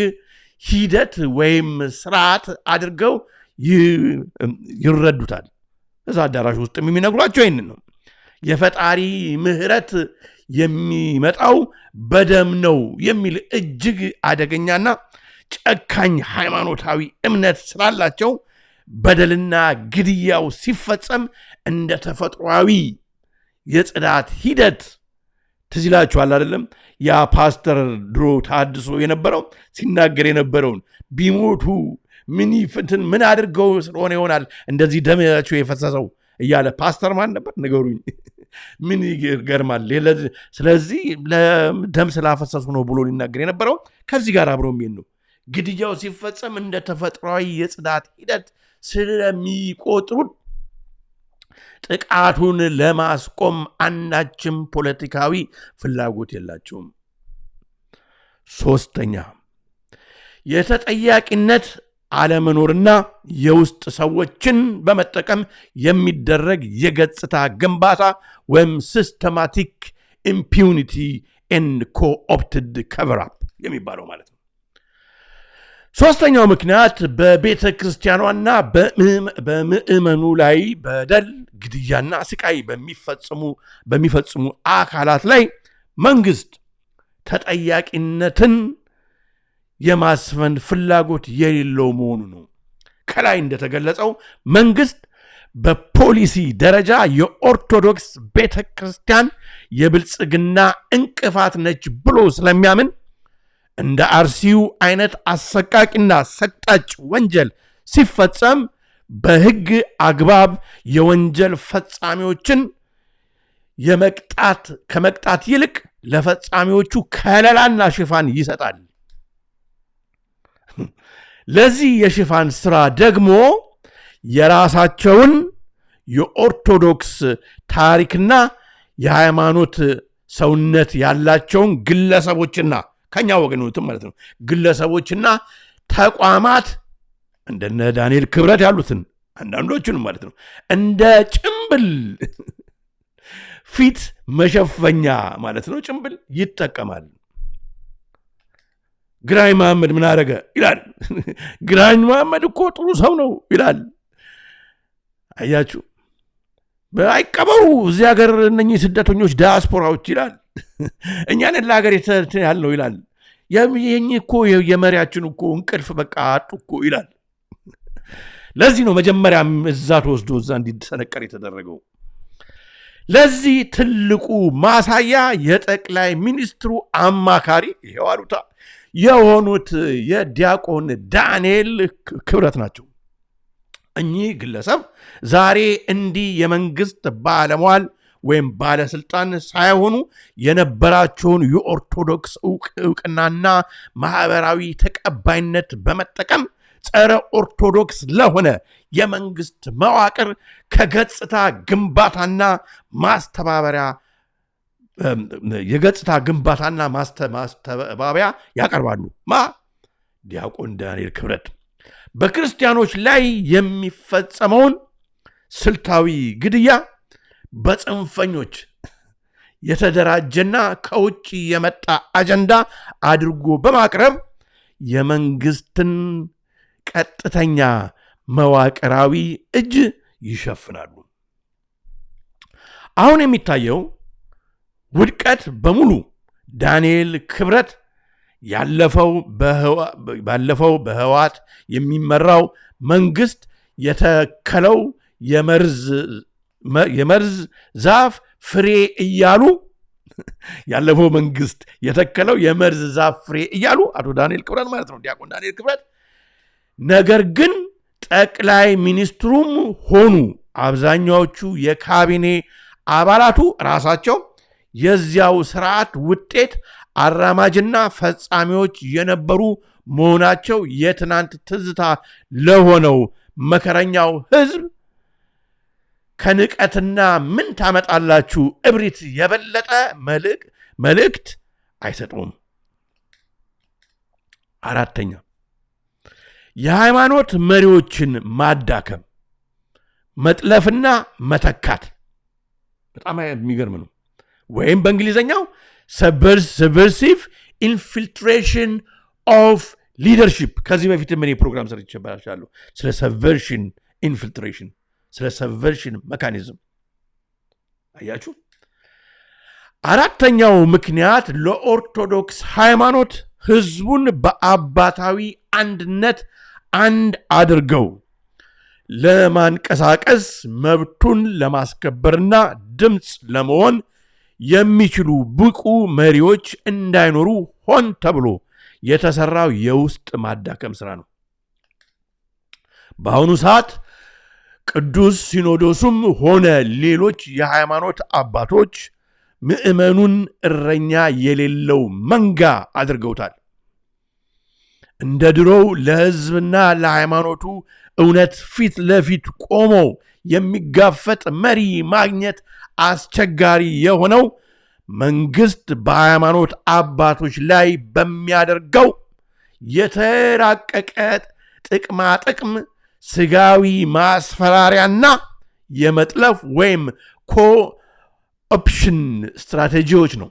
ሂደት ወይም ስርዓት አድርገው ይረዱታል እዛ አዳራሽ ውስጥ የሚነግሯቸው ይህንን ነው የፈጣሪ ምህረት የሚመጣው በደም ነው የሚል እጅግ አደገኛና ጨካኝ ሃይማኖታዊ እምነት ስላላቸው በደልና ግድያው ሲፈጸም እንደ ተፈጥሯዊ የጽዳት ሂደት ትዝላችኋል አይደለም ያ ፓስተር ድሮ ታድሶ የነበረው ሲናገር የነበረውን ቢሞቱ ምን አድርገው ስለሆነ ይሆናል እንደዚህ ደማቸው የፈሰሰው እያለ ፓስተር ማን ነበር ነገሩኝ ምን ይገርማል ስለዚህ ለደም ስላፈሰሱ ነው ብሎ ሊናገር የነበረው ከዚህ ጋር አብሮ የሚሄድ ነው ግድያው ሲፈጸም እንደ ተፈጥሯዊ የጽዳት ሂደት ስለሚቆጥሩት ጥቃቱን ለማስቆም አንዳችም ፖለቲካዊ ፍላጎት የላቸውም ሶስተኛ የተጠያቂነት አለመኖርና የውስጥ ሰዎችን በመጠቀም የሚደረግ የገጽታ ግንባታ ወይም ሲስተማቲክ ኢምፒዩኒቲ ኤንድ ኮኦፕትድ ከቨርአፕ የሚባለው ማለት ነው ሶስተኛው ምክንያት በቤተ ክርስቲያኗና በምእመኑ ላይ በደል ግድያና ስቃይ በሚፈጽሙ አካላት ላይ መንግስት ተጠያቂነትን የማስፈን ፍላጎት የሌለው መሆኑ ነው ከላይ እንደተገለጸው መንግስት በፖሊሲ ደረጃ የኦርቶዶክስ ቤተክርስቲያን የብልጽግና እንቅፋት ነች ብሎ ስለሚያምን እንደ አርሲው አይነት አሰቃቂና ሰቅጣጭ ወንጀል ሲፈጸም በህግ አግባብ የወንጀል ፈጻሚዎችን ከመቅጣት ይልቅ ለፈጻሚዎቹ ከለላና ሽፋን ይሰጣል ለዚህ የሽፋን ስራ ደግሞ የራሳቸውን የኦርቶዶክስ ታሪክና የሃይማኖት ሰውነት ያላቸውን ግለሰቦችና ከኛ ወገኖችም ማለት ነው ግለሰቦችና ተቋማት እንደነ ዳንኤል ክብረት ያሉትን አንዳንዶቹንም ማለት ነው እንደ ጭምብል ፊት መሸፈኛ ማለት ነው ጭምብል ይጠቀማል ግራኝ መሐመድ ምን አደረገ ይላል። ግራኝ መሐመድ እኮ ጥሩ ሰው ነው ይላል። አያችሁ አይቀበሩ እዚህ ሀገር እነኚህ ስደተኞች ዲያስፖራዎች ይላል። እኛን ለሀገር ያል ነው ይላል። የኝ እኮ የመሪያችን እኮ እንቅልፍ በቃ አጡ እኮ ይላል። ለዚህ ነው መጀመሪያ እዛ ተወስዶ እዛ እንዲሰነቀር የተደረገው። ለዚህ ትልቁ ማሳያ የጠቅላይ ሚኒስትሩ አማካሪ ይሄው አሉታ የሆኑት የዲያቆን ዳንኤል ክብረት ናቸው። እኚህ ግለሰብ ዛሬ እንዲህ የመንግስት ባለሟል ወይም ባለስልጣን ሳይሆኑ የነበራቸውን የኦርቶዶክስ ዕውቅናና ማህበራዊ ተቀባይነት በመጠቀም ጸረ ኦርቶዶክስ ለሆነ የመንግስት መዋቅር ከገጽታ ግንባታና ማስተባበሪያ የገጽታ ግንባታና ማስተባበያ ያቀርባሉ። ዲያቆን ዳንኤል ክብረት በክርስቲያኖች ላይ የሚፈጸመውን ስልታዊ ግድያ በጽንፈኞች የተደራጀና ከውጭ የመጣ አጀንዳ አድርጎ በማቅረብ የመንግስትን ቀጥተኛ መዋቅራዊ እጅ ይሸፍናሉ። አሁን የሚታየው ውድቀት በሙሉ ዳንኤል ክብረት ባለፈው በህወሓት የሚመራው መንግስት የተከለው የመርዝ ዛፍ ፍሬ እያሉ ያለፈው መንግስት የተከለው የመርዝ ዛፍ ፍሬ እያሉ አቶ ዳንኤል ክብረት ማለት ነው ዲያቆን ዳንኤል ክብረት። ነገር ግን ጠቅላይ ሚኒስትሩም ሆኑ አብዛኛዎቹ የካቢኔ አባላቱ ራሳቸው የዚያው ስርዓት ውጤት አራማጅና ፈጻሚዎች የነበሩ መሆናቸው የትናንት ትዝታ ለሆነው መከረኛው ህዝብ ከንቀትና ምን ታመጣላችሁ እብሪት የበለጠ መልእክት አይሰጡም። አራተኛ የሃይማኖት መሪዎችን ማዳከም፣ መጥለፍና መተካት በጣም የሚገርም ነው። ወይም በእንግሊዘኛው subversive infiltration of leadership። ከዚህ በፊት ምን ፕሮግራም ሰርቼባችኋለሁ ስለ subversion infiltration፣ ስለ subversion mechanism። አያችሁ አራተኛው ምክንያት ለኦርቶዶክስ ሃይማኖት ህዝቡን በአባታዊ አንድነት አንድ አድርገው ለማንቀሳቀስ መብቱን ለማስከበርና ድምፅ ለመሆን የሚችሉ ብቁ መሪዎች እንዳይኖሩ ሆን ተብሎ የተሰራው የውስጥ ማዳከም ስራ ነው። በአሁኑ ሰዓት ቅዱስ ሲኖዶሱም ሆነ ሌሎች የሃይማኖት አባቶች ምዕመኑን እረኛ የሌለው መንጋ አድርገውታል። እንደ ድሮው ለህዝብና ለሃይማኖቱ እውነት ፊት ለፊት ቆሞ የሚጋፈጥ መሪ ማግኘት አስቸጋሪ የሆነው መንግስት በሃይማኖት አባቶች ላይ በሚያደርገው የተራቀቀ ጥቅማጥቅም ስጋዊ ማስፈራሪያና የመጥለፍ ወይም ኮኦፕሽን ስትራቴጂዎች ነው።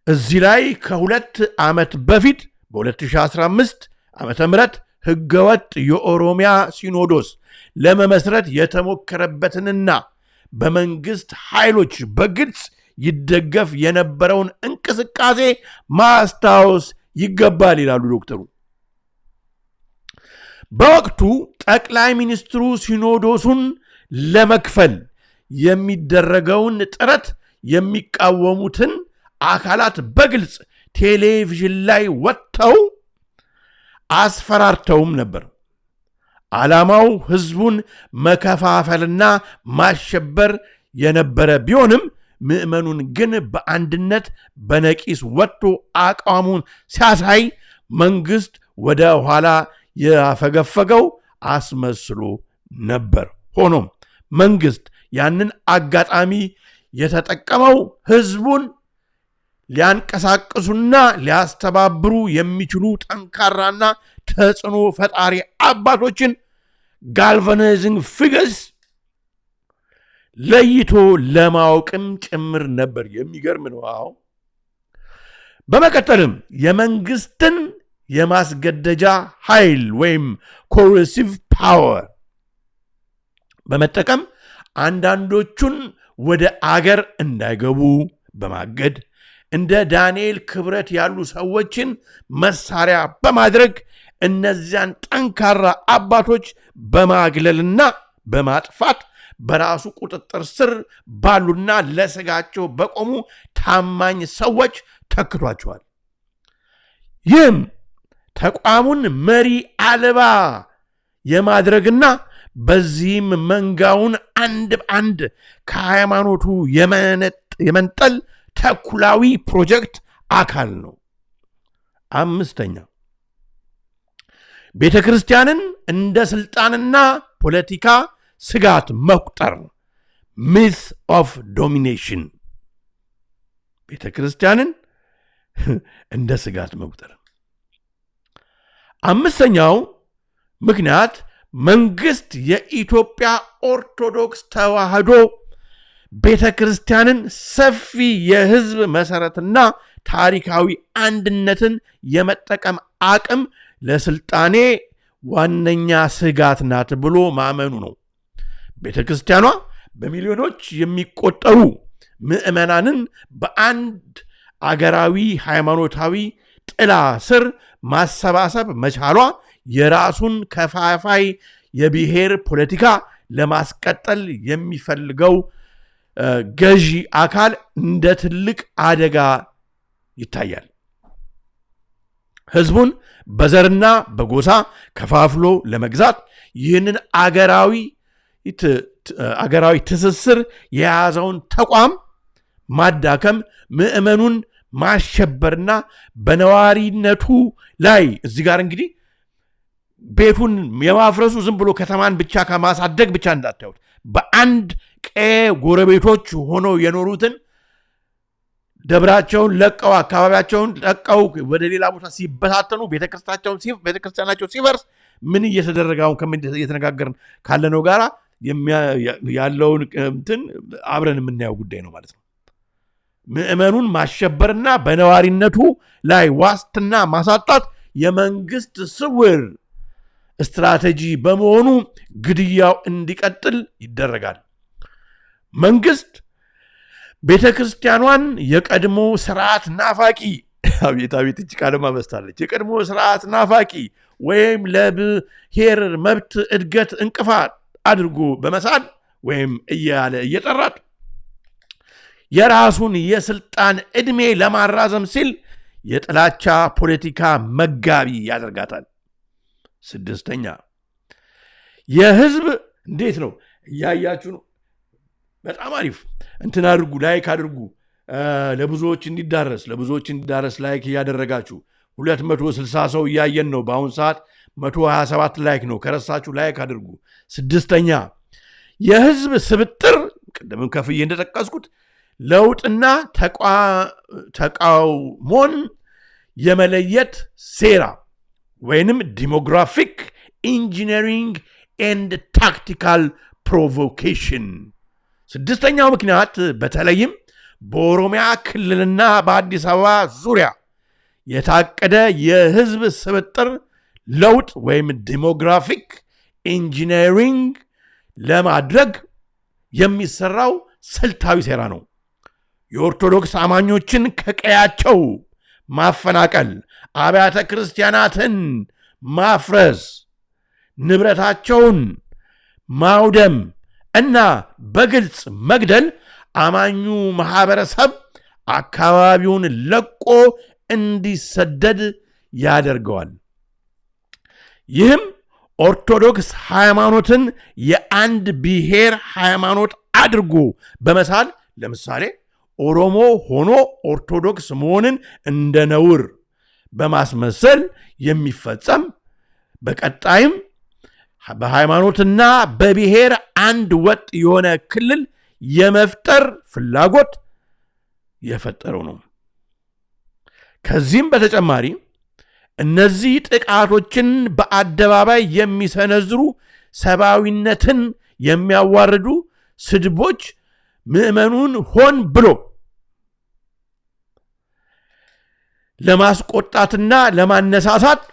እዚህ ላይ ከ2 ዓመት በፊት በ2015 ዓመተ ምህረት ህገወጥ የኦሮሚያ ሲኖዶስ ለመመስረት የተሞከረበትንና በመንግስት ኃይሎች በግልጽ ይደገፍ የነበረውን እንቅስቃሴ ማስታወስ ይገባል ይላሉ ዶክተሩ። በወቅቱ ጠቅላይ ሚኒስትሩ ሲኖዶሱን ለመክፈል የሚደረገውን ጥረት የሚቃወሙትን አካላት በግልጽ ቴሌቪዥን ላይ ወጥተው አስፈራርተውም ነበር። ዓላማው ህዝቡን መከፋፈልና ማሸበር የነበረ ቢሆንም ምዕመኑን ግን በአንድነት በነቂስ ወጥቶ አቋሙን ሲያሳይ መንግስት ወደ ኋላ ያፈገፈገው አስመስሎ ነበር። ሆኖም መንግስት ያንን አጋጣሚ የተጠቀመው ህዝቡን ሊያንቀሳቅሱና ሊያስተባብሩ የሚችሉ ጠንካራና ተጽዕኖ ፈጣሪ አባቶችን ጋልቫናይዚንግ ፊገርስ ለይቶ ለማወቅም ጭምር ነበር። የሚገርም ነው። በመቀጠልም የመንግስትን የማስገደጃ ኃይል ወይም ኮሬሲቭ ፓወር በመጠቀም አንዳንዶቹን ወደ አገር እንዳይገቡ በማገድ እንደ ዳንኤል ክብረት ያሉ ሰዎችን መሳሪያ በማድረግ እነዚያን ጠንካራ አባቶች በማግለልና በማጥፋት በራሱ ቁጥጥር ስር ባሉና ለስጋቸው በቆሙ ታማኝ ሰዎች ተክቷቸዋል። ይህም ተቋሙን መሪ አልባ የማድረግና በዚህም መንጋውን አንድ በአንድ ከሃይማኖቱ የመንጠል ተኩላዊ ፕሮጀክት አካል ነው። 5ኛ ቤተ ክርስቲያንን እንደ ስልጣንና ፖለቲካ ስጋት መቁጠር ሚት ኦፍ ዶሚኔሽን። ቤተ ክርስቲያንን እንደ ስጋት መቁጠር። 5ኛው ምክንያት መንግስት የኢትዮጵያ ኦርቶዶክስ ተዋሕዶ ቤተ ክርስቲያንን ሰፊ የህዝብ መሰረትና ታሪካዊ አንድነትን የመጠቀም አቅም ለስልጣኔ ዋነኛ ስጋት ናት ብሎ ማመኑ ነው። ቤተ ክርስቲያኗ በሚሊዮኖች የሚቆጠሩ ምዕመናንን በአንድ አገራዊ ሃይማኖታዊ ጥላ ስር ማሰባሰብ መቻሏ የራሱን ከፋፋይ የብሔር ፖለቲካ ለማስቀጠል የሚፈልገው ገዢ አካል እንደ ትልቅ አደጋ ይታያል። ህዝቡን በዘርና በጎሳ ከፋፍሎ ለመግዛት ይህንን አገራዊ ትስስር የያዘውን ተቋም ማዳከም፣ ምዕመኑን ማሸበርና በነዋሪነቱ ላይ እዚህ ጋር እንግዲህ ቤቱን የማፍረሱ ዝም ብሎ ከተማን ብቻ ከማሳደግ ብቻ እንዳታዩት፣ በአንድ ጎረቤቶች ሆነው የኖሩትን ደብራቸውን ለቀው አካባቢያቸውን ለቀው ወደ ሌላ ቦታ ሲበታተኑ ቤተክርስቲያናቸው ሲፈርስ ምን እየተደረገ አሁን ከምን እየተነጋገርን ካለነው ጋራ ያለውን እንትን አብረን የምናየው ጉዳይ ነው ማለት ነው። ምዕመኑን ማሸበርና በነዋሪነቱ ላይ ዋስትና ማሳጣት የመንግስት ስውር ስትራቴጂ በመሆኑ ግድያው እንዲቀጥል ይደረጋል። መንግስት ቤተ ክርስቲያኗን የቀድሞ ስርዓት ናፋቂ አቤት እጅ ቃለማ በስታለች የቀድሞ ስርዓት ናፋቂ ወይም ለብሔር መብት እድገት እንቅፋት አድርጎ በመሳል ወይም እየጠራት የራሱን የስልጣን ዕድሜ ለማራዘም ሲል የጥላቻ ፖለቲካ መጋቢ ያደርጋታል። 6ኛ የህዝብ እንዴት ነው እያያችሁ ነው? በጣም አሪፍ እንትን አድርጉ፣ ላይክ አድርጉ፣ ለብዙዎች እንዲዳረስ ላይክ እያደረጋችሁ 260 ሰው እያየን ነው። በአሁን ሰዓት 127 ላይክ ነው። ከረሳችሁ ላይክ አድርጉ። 6ኛ የህዝብ ስብጥር ቅድምም ከፍዬ እንደጠቀስኩት ለውጥና ተቃውሞን የመለየት ሴራ ወይንም ዲሞግራፊክ ኢንጂነሪንግ ኤንድ ታክቲካል ፕሮቮኬሽን። 6ኛው ምክንያት በተለይም በኦሮሚያ ክልልና በአዲስ አበባ ዙሪያ የታቀደ የህዝብ ስብጥር ለውጥ ወይም ዲሞግራፊክ ኢንጂነሪንግ ለማድረግ የሚሰራው ስልታዊ ሴራ ነው። የኦርቶዶክስ አማኞችን ከቀያቸው ማፈናቀል፣ አብያተ ክርስቲያናትን ማፍረስ፣ ንብረታቸውን ማውደም እና በግልጽ መግደል አማኙ ማህበረሰብ አካባቢውን ለቆ እንዲሰደድ ያደርገዋል። ይህም ኦርቶዶክስ ሃይማኖትን የአንድ ብሔር ሃይማኖት አድርጎ በመሳል ለምሳሌ ኦሮሞ ሆኖ ኦርቶዶክስ መሆንን እንደ ነውር በማስመሰል የሚፈጸም በቀጣይም በሃይማኖትና በብሔር አንድ ወጥ የሆነ ክልል የመፍጠር ፍላጎት የፈጠረው ነው። ከዚህም በተጨማሪ እነዚህ ጥቃቶችን በአደባባይ የሚሰነዝሩ ሰብአዊነትን የሚያዋርዱ ስድቦች ምዕመኑን ሆን ብሎ ለማስቆጣትና ለማነሳሳት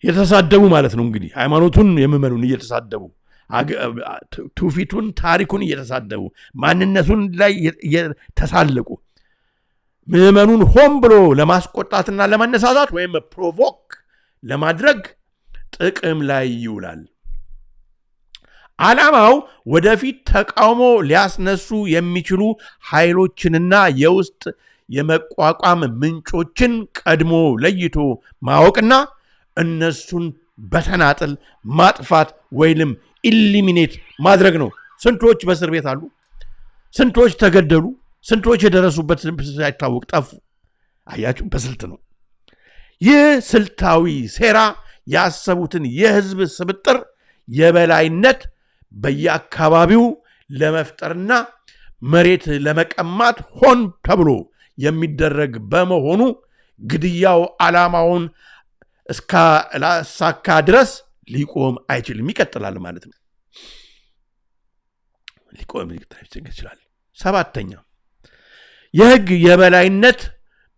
የተሳደቡ ማለት ነው። እንግዲህ ሃይማኖቱን የሚመኑን እየተሳደቡ ትውፊቱን ታሪኩን እየተሳደቡ ማንነቱን ላይ እየተሳለቁ ምዕመኑን ሆን ብሎ ለማስቆጣትና ለማነሳሳት ወይም ፕሮቮክ ለማድረግ ጥቅም ላይ ይውላል። ዓላማው ወደፊት ተቃውሞ ሊያስነሱ የሚችሉ ኃይሎችንና የውስጥ የመቋቋም ምንጮችን ቀድሞ ለይቶ ማወቅና እነሱን በተናጥል ማጥፋት ወይም ኢሊሚኔት ማድረግ ነው። ስንቶች በእስር ቤት አሉ? ስንቶች ተገደሉ? ስንቶች የደረሱበት ሳይታወቅ ጠፉ? አያችሁ፣ በስልት ነው። ይህ ስልታዊ ሴራ ያሰቡትን የህዝብ ስብጥር የበላይነት በየአካባቢው ለመፍጠርና መሬት ለመቀማት ሆን ተብሎ የሚደረግ በመሆኑ ግድያው ዓላማውን እስካላሳካ ድረስ ሊቆም አይችልም፣ ይቀጥላል ማለት ነው። ሊቆም ይችላል። 7ኛ የህግ የበላይነት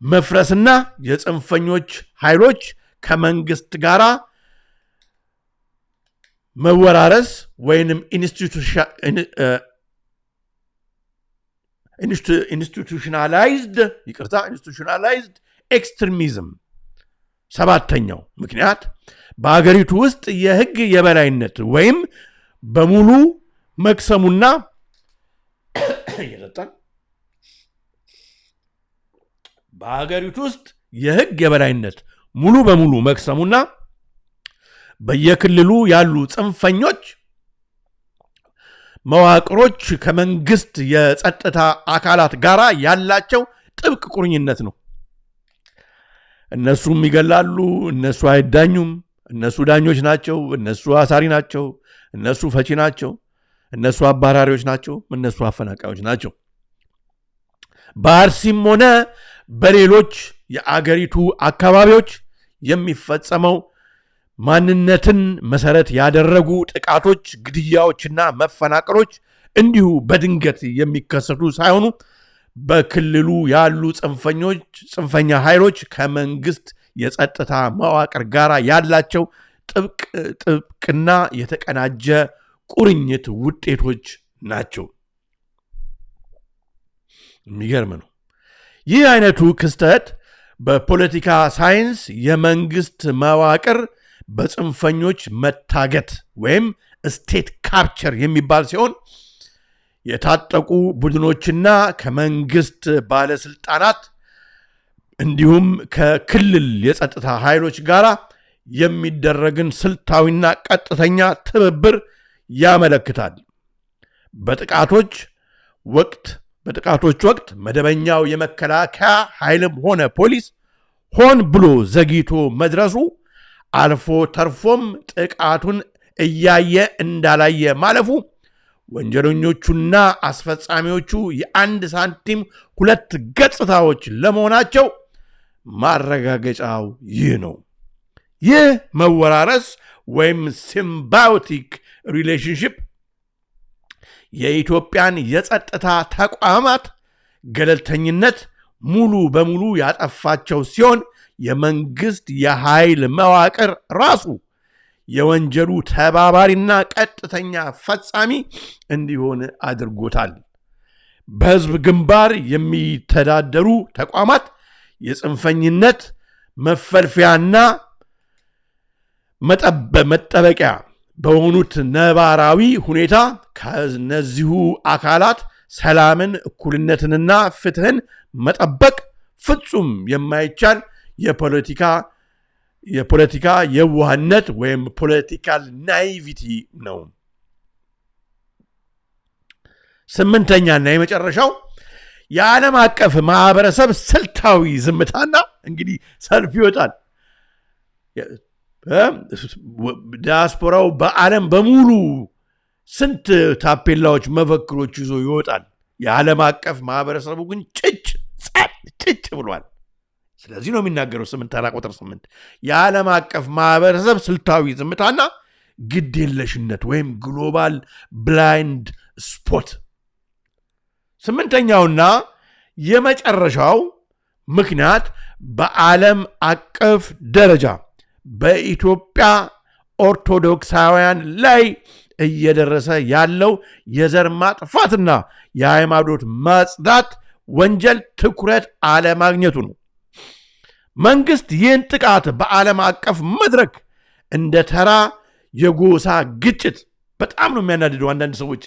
መፍረስና የጽንፈኞች ኃይሎች ከመንግስት ጋር መወራረስ ወይንም ኢንስቲቱሽናላይዝድ ኤክስትሪሚዝም። 7ኛው ምክንያት በአገሪቱ ውስጥ የህግ የበላይነት ወይም በሙሉ መክሰሙና በአገሪቱ ውስጥ የህግ የበላይነት ሙሉ በሙሉ መክሰሙና በየክልሉ ያሉ ጽንፈኞች መዋቅሮች ከመንግስት የጸጥታ አካላት ጋር ያላቸው ጥብቅ ቁርኝነት ነው። እነሱም ይገላሉ፣ እነሱ አይዳኙም፣ እነሱ ዳኞች ናቸው፣ እነሱ አሳሪ ናቸው፣ እነሱ ፈቺ ናቸው፣ እነሱ አባራሪዎች ናቸው፣ እነሱ አፈናቃዮች ናቸው። በአርሲም ሆነ በሌሎች የአገሪቱ አካባቢዎች የሚፈጸመው ማንነትን መሰረት ያደረጉ ጥቃቶች፣ ግድያዎችና መፈናቀሎች እንዲሁ በድንገት የሚከሰቱ ሳይሆኑ በክልሉ ያሉ ጽንፈኛ ኃይሎች ከመንግስት የጸጥታ መዋቅር ጋር ያላቸው ጥብቅና የተቀናጀ ቁርኝት ውጤቶች ናቸው። የሚገርም ነው። ይህ አይነቱ ክስተት በፖለቲካ ሳይንስ የመንግስት መዋቅር በጽንፈኞች መታገት ወይም ስቴት ካፕቸር የሚባል ሲሆን የታጠቁ ቡድኖችና ከመንግስት ባለስልጣናት እንዲሁም ከክልል የጸጥታ ኃይሎች ጋር የሚደረግን ስልታዊና ቀጥተኛ ትብብር ያመለክታል። በጥቃቶች ወቅት መደበኛው የመከላከያ ኃይልም ሆነ ፖሊስ ሆን ብሎ ዘግይቶ መድረሱ አልፎ ተርፎም ጥቃቱን እያየ እንዳላየ ማለፉ ወንጀለኞቹና አስፈጻሚዎቹ የአንድ ሳንቲም ሁለት ገጽታዎች ለመሆናቸው ማረጋገጫው ይህ ነው። ይህ መወራረስ ወይም ሲምባዮቲክ ሪሌሽንሽፕ የኢትዮጵያን የጸጥታ ተቋማት ገለልተኝነት ሙሉ በሙሉ ያጠፋቸው ሲሆን የመንግስት የኃይል መዋቅር ራሱ የወንጀሉ ተባባሪና ቀጥተኛ ፈጻሚ እንዲሆን አድርጎታል። በህዝብ ግንባር የሚተዳደሩ ተቋማት የጽንፈኝነት መፈልፊያና መጠበቂያ በሆኑት ነባራዊ ሁኔታ ከነዚሁ አካላት ሰላምን፣ እኩልነትንና ፍትህን መጠበቅ ፍጹም የማይቻል የፖለቲካ የዋህነት ወይም ፖለቲካል ናይቪቲ ነው። 8ኛና የመጨረሻው የዓለም አቀፍ ማህበረሰብ ስልታዊ ዝምታና እንግዲህ ሰልፍ ይወጣል። ዲያስፖራው በዓለም በሙሉ ስንት ታፔላዎች፣ መፈክሮች ይዞ ይወጣል። የዓለም አቀፍ ማህበረሰቡ ግን ጭጭ ብሏል። ስለዚህ ነው የሚናገረው 8 የዓለም አቀፍ ማህበረሰብ ስልታዊ ዝምታና ግዴለሽነት ወይም ግሎባል ብላይንድ ስፖት። 8ኛውና የመጨረሻው ምክንያት በዓለም አቀፍ ደረጃ በኢትዮጵያ ኦርቶዶክሳውያን ላይ እየደረሰ ያለው የዘር ማጥፋትና የሃይማኖት ማጽዳት ወንጀል ትኩረት አለማግኘቱ ነው። መንግስት ይህን ጥቃት በዓለም አቀፍ መድረክ እንደ ተራ የጎሳ ግጭት በጣም ነው የሚያናድደው። አንዳንድ ሰዎች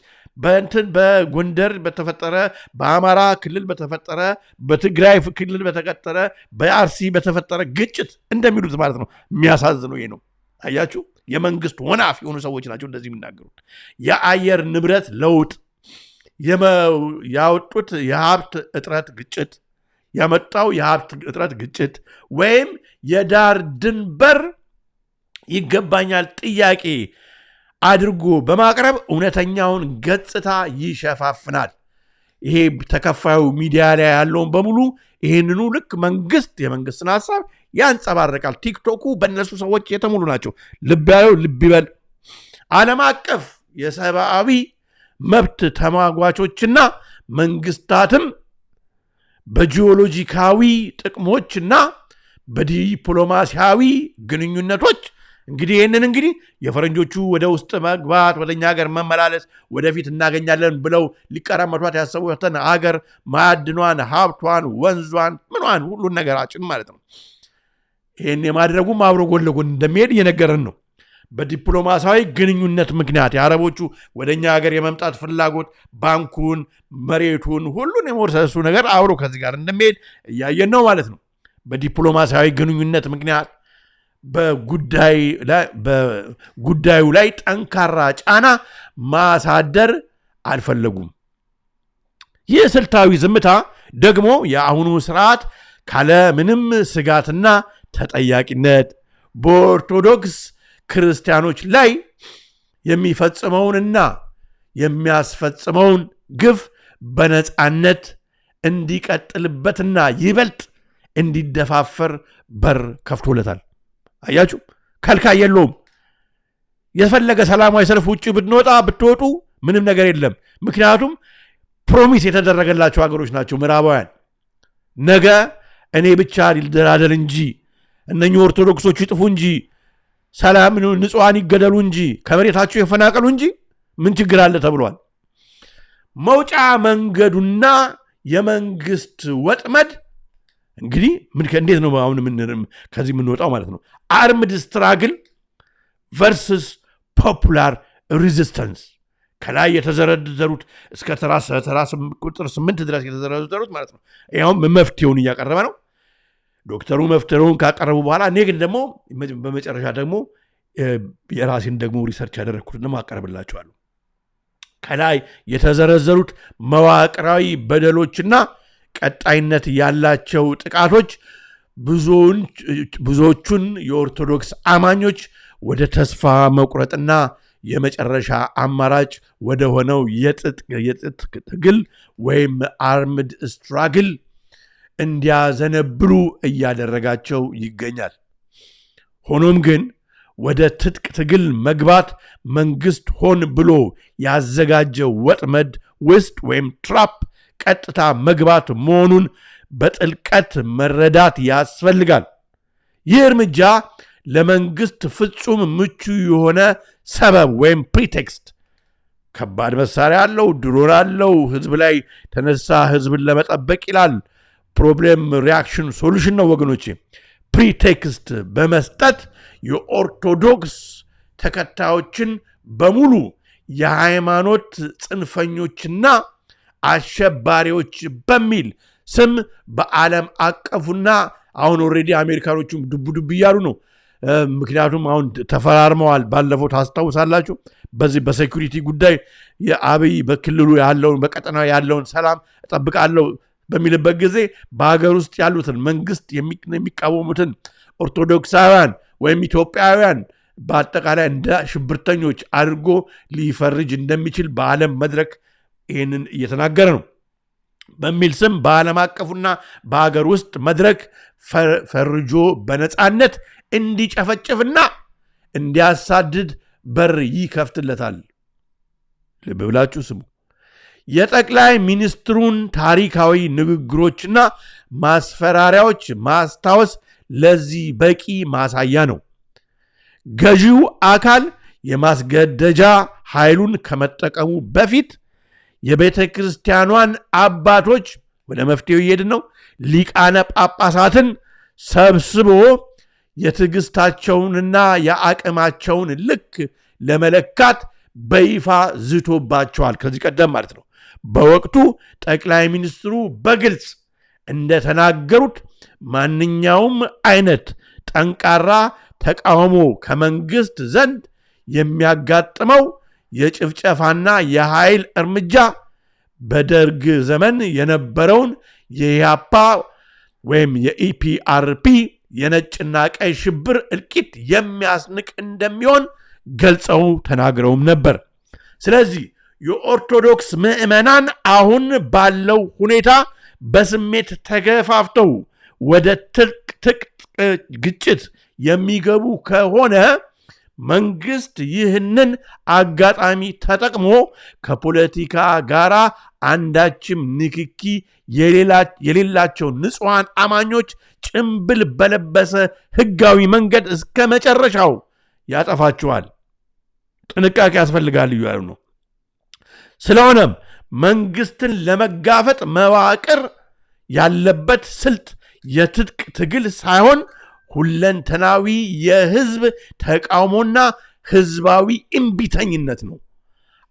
በጎንደር በተፈጠረ፣ በአማራ ክልል በተፈጠረ፣ በትግራይ ክልል በተፈጠረ፣ በአርሲ በተፈጠረ ግጭት እንደሚሉት ማለት ነው። የሚያሳዝነው ይሄ ነው። አያችሁ፣ የመንግስት ወናፍ የሆኑ ሰዎች ናቸው እንደዚህ የሚናገሩት። የአየር ንብረት ለውጥ ያወጡት የሀብት እጥረት ግጭት ያመጣው የሀብት እጥረት ግጭት ወይም የዳር ድንበር ይገባኛል ጥያቄ አድርጎ በማቅረብ እውነተኛውን ገጽታ ይሸፋፍናል። ይሄ ተከፋዩ ሚዲያ ላይ ያለውን በሙሉ ይህንኑ ልክ የመንግስትን ሀሳብ ያንጸባርቃል። ቲክቶኩ በእነሱ ሰዎች የተሞሉ ናቸው። ልብ ያለው ልብ ይበል። ዓለም አቀፍ የሰብአዊ መብት ተሟጋቾችና መንግስታትም በጂኦሎጂካዊ ጥቅሞችና በዲፕሎማሲያዊ ግንኙነቶች እንግዲህ የፈረንጆቹ ወደ ውስጥ መግባት ወደኛ ሀገር መመላለስ ወደፊት እናገኛለን ብለው ሊቀራመቷት ያሰቡትን ሀገር ማዕድኗን፣ ሀብቷን፣ ወንዟን፣ ምኗን ሁሉን ነገራችን ማለት ነው። ይህን የማድረጉም አብሮ ጎን ለጎን እንደሚሄድ እየነገረን ነው። በዲፕሎማሲያዊ ግንኙነት ምክንያት የአረቦቹ ወደኛ ሀገር የመምጣት ፍላጎት ባንኩን፣ መሬቱን፣ ሁሉን የመወርሰሱ ነገር አብሮ ከዚህ ጋር እንደሚሄድ እያየን ነው ማለት ነው። በዲፕሎማሲያዊ ግንኙነት ምክንያት በጉዳዩ ላይ ጠንካራ ጫና ማሳደር አልፈለጉም። ይህ ስልታዊ ዝምታ ደግሞ የአሁኑ ስርዓት ካለ ምንም ስጋትና ተጠያቂነት በኦርቶዶክስ ክርስቲያኖች ላይ የሚፈጽመውንና የሚያስፈጽመውን ግፍ በነፃነት እንዲቀጥልበትና ይበልጥ እንዲደፋፈር በር ከፍቶለታል። አያችሁ፣ ከልካይ የለውም። የፈለገ ሰላማዊ ሰልፍ ውጭ ብትወጡ ምንም ነገር የለም። ምክንያቱም ፕሮሚስ የተደረገላቸው ሀገሮች ናቸው ምዕራባውያን። ነገ እኔ ብቻ ሊደራደር እንጂ እነኚህ ኦርቶዶክሶች ይጥፉ እንጂ ሰላም ንጹሐን ይገደሉ እንጂ ከመሬታቸው የፈናቀሉ እንጂ ምን ችግር አለ ተብሏል። መውጫ መንገዱና የመንግስት ወጥመድ እንግዲህ እንዴት ነው አሁን ከዚህ የምንወጣው ማለት ነው? አርምድ ስትራግል ቨርስስ ፖፑላር ሬዚስተንስ ከላይ የተዘረዘሩት እስከ ተራ ቁጥር 8 ድረስ የተዘረዘሩት ማለት ነው። ይኸውም መፍትሄውን እያቀረበ ነው። ዶክተሩ መፍትሄውን ካቀረቡ በኋላ እኔ ግን ደግሞ በመጨረሻ ደግሞ የራሴን ደግሞ ሪሰርች ያደረግኩትን ደግሞ አቀርብላችኋለሁ። ከላይ የተዘረዘሩት መዋቅራዊ በደሎችና ቀጣይነት ያላቸው ጥቃቶች ብዙዎቹን የኦርቶዶክስ አማኞች ወደ ተስፋ መቁረጥና የመጨረሻ አማራጭ ወደ ሆነው የትጥቅ ትግል ወይም አርምድ ስትራግል እንዲያዘነብሉ እያደረጋቸው ይገኛል። ሆኖም ግን ወደ ትጥቅ ትግል መግባት መንግስት ሆን ብሎ ያዘጋጀው ወጥመድ ውስጥ ወይም ትራፕ ቀጥታ መግባት መሆኑን በጥልቀት መረዳት ያስፈልጋል። ይህ እርምጃ ለመንግስት ፍጹም ምቹ የሆነ ሰበብ ወይም ፕሪቴክስት፣ ከባድ መሳሪያ አለው፣ ድሮን አለው፣ ህዝብ ላይ ተነሳ፣ ህዝብን ለመጠበቅ ይላል። ፕሮብሌም ሪያክሽን ሶሉሽን ነው ወገኖቼ። ፕሪቴክስት በመስጠት የኦርቶዶክስ ተከታዮችን በሙሉ የሃይማኖት ጽንፈኞችና አሸባሪዎች በሚል ስም በዓለም አቀፉና አሁን ኦልሬዲ አሜሪካኖቹም ዱብ እያሉ ነው። ምክንያቱም አሁን ተፈራርመዋል። ባለፈው ታስታውሳላችሁ፣ በዚህ በሴኩሪቲ ጉዳይ የአብይ በክልሉ ያለውን በቀጠናው ያለውን ሰላም እጠብቃለሁ በሚልበት ጊዜ በሀገር ውስጥ ያሉትን መንግስት የሚቃወሙትን ኦርቶዶክሳውያን ወይም ኢትዮጵያውያን በአጠቃላይ እንደ ሽብርተኞች አድርጎ ሊፈርጅ እንደሚችል በዓለም መድረክ ይህንን እየተናገረ ነው በሚል ስም በዓለም አቀፉና በሀገር ውስጥ መድረክ ፈርጆ በነፃነት እንዲጨፈጭፍና እንዲያሳድድ በር ይከፍትለታል። ልብ ብላችሁ ስሙ። የጠቅላይ ሚኒስትሩን ታሪካዊ ንግግሮችና ማስፈራሪያዎች ማስታወስ ለዚህ በቂ ማሳያ ነው። ገዢው አካል የማስገደጃ ኃይሉን ከመጠቀሙ በፊት የቤተ ክርስቲያኗን አባቶች ወደ መፍትሄው ይሄድ ነው ሊቃነ ጳጳሳትን ሰብስቦ የትዕግስታቸውንና የአቅማቸውን ልክ ለመለካት በይፋ ዝቶባቸዋል። ከዚህ ቀደም ማለት ነው። በወቅቱ ጠቅላይ ሚኒስትሩ በግልጽ እንደተናገሩት ማንኛውም አይነት ጠንካራ ተቃውሞ ከመንግስት ዘንድ የሚያጋጥመው የጭፍጨፋና የኃይል እርምጃ በደርግ ዘመን የነበረውን የኢህአፓ ወይም የኢፒአርፒ የነጭና ቀይ ሽብር እልቂት የሚያስንቅ እንደሚሆን ገልጸው ተናግረውም ነበር። ስለዚህ የኦርቶዶክስ ምዕመናን አሁን ባለው ሁኔታ በስሜት ተገፋፍተው ወደ ትጥቅ ግጭት የሚገቡ ከሆነ መንግስት ይህንን አጋጣሚ ተጠቅሞ ከፖለቲካ ጋር አንዳችም ንክኪ የሌላቸው ንጹሐን አማኞች ጭምብል በለበሰ ህጋዊ መንገድ እስከ መጨረሻው ያጠፋቸዋል። ጥንቃቄ ያስፈልጋል እያሉ ነው። ስለሆነም መንግስትን ለመጋፈጥ መዋቅር ያለበት ስልት የትጥቅ ትግል ሳይሆን ሁለንተናዊ የህዝብ ተቃውሞና ህዝባዊ እምቢተኝነት ነው።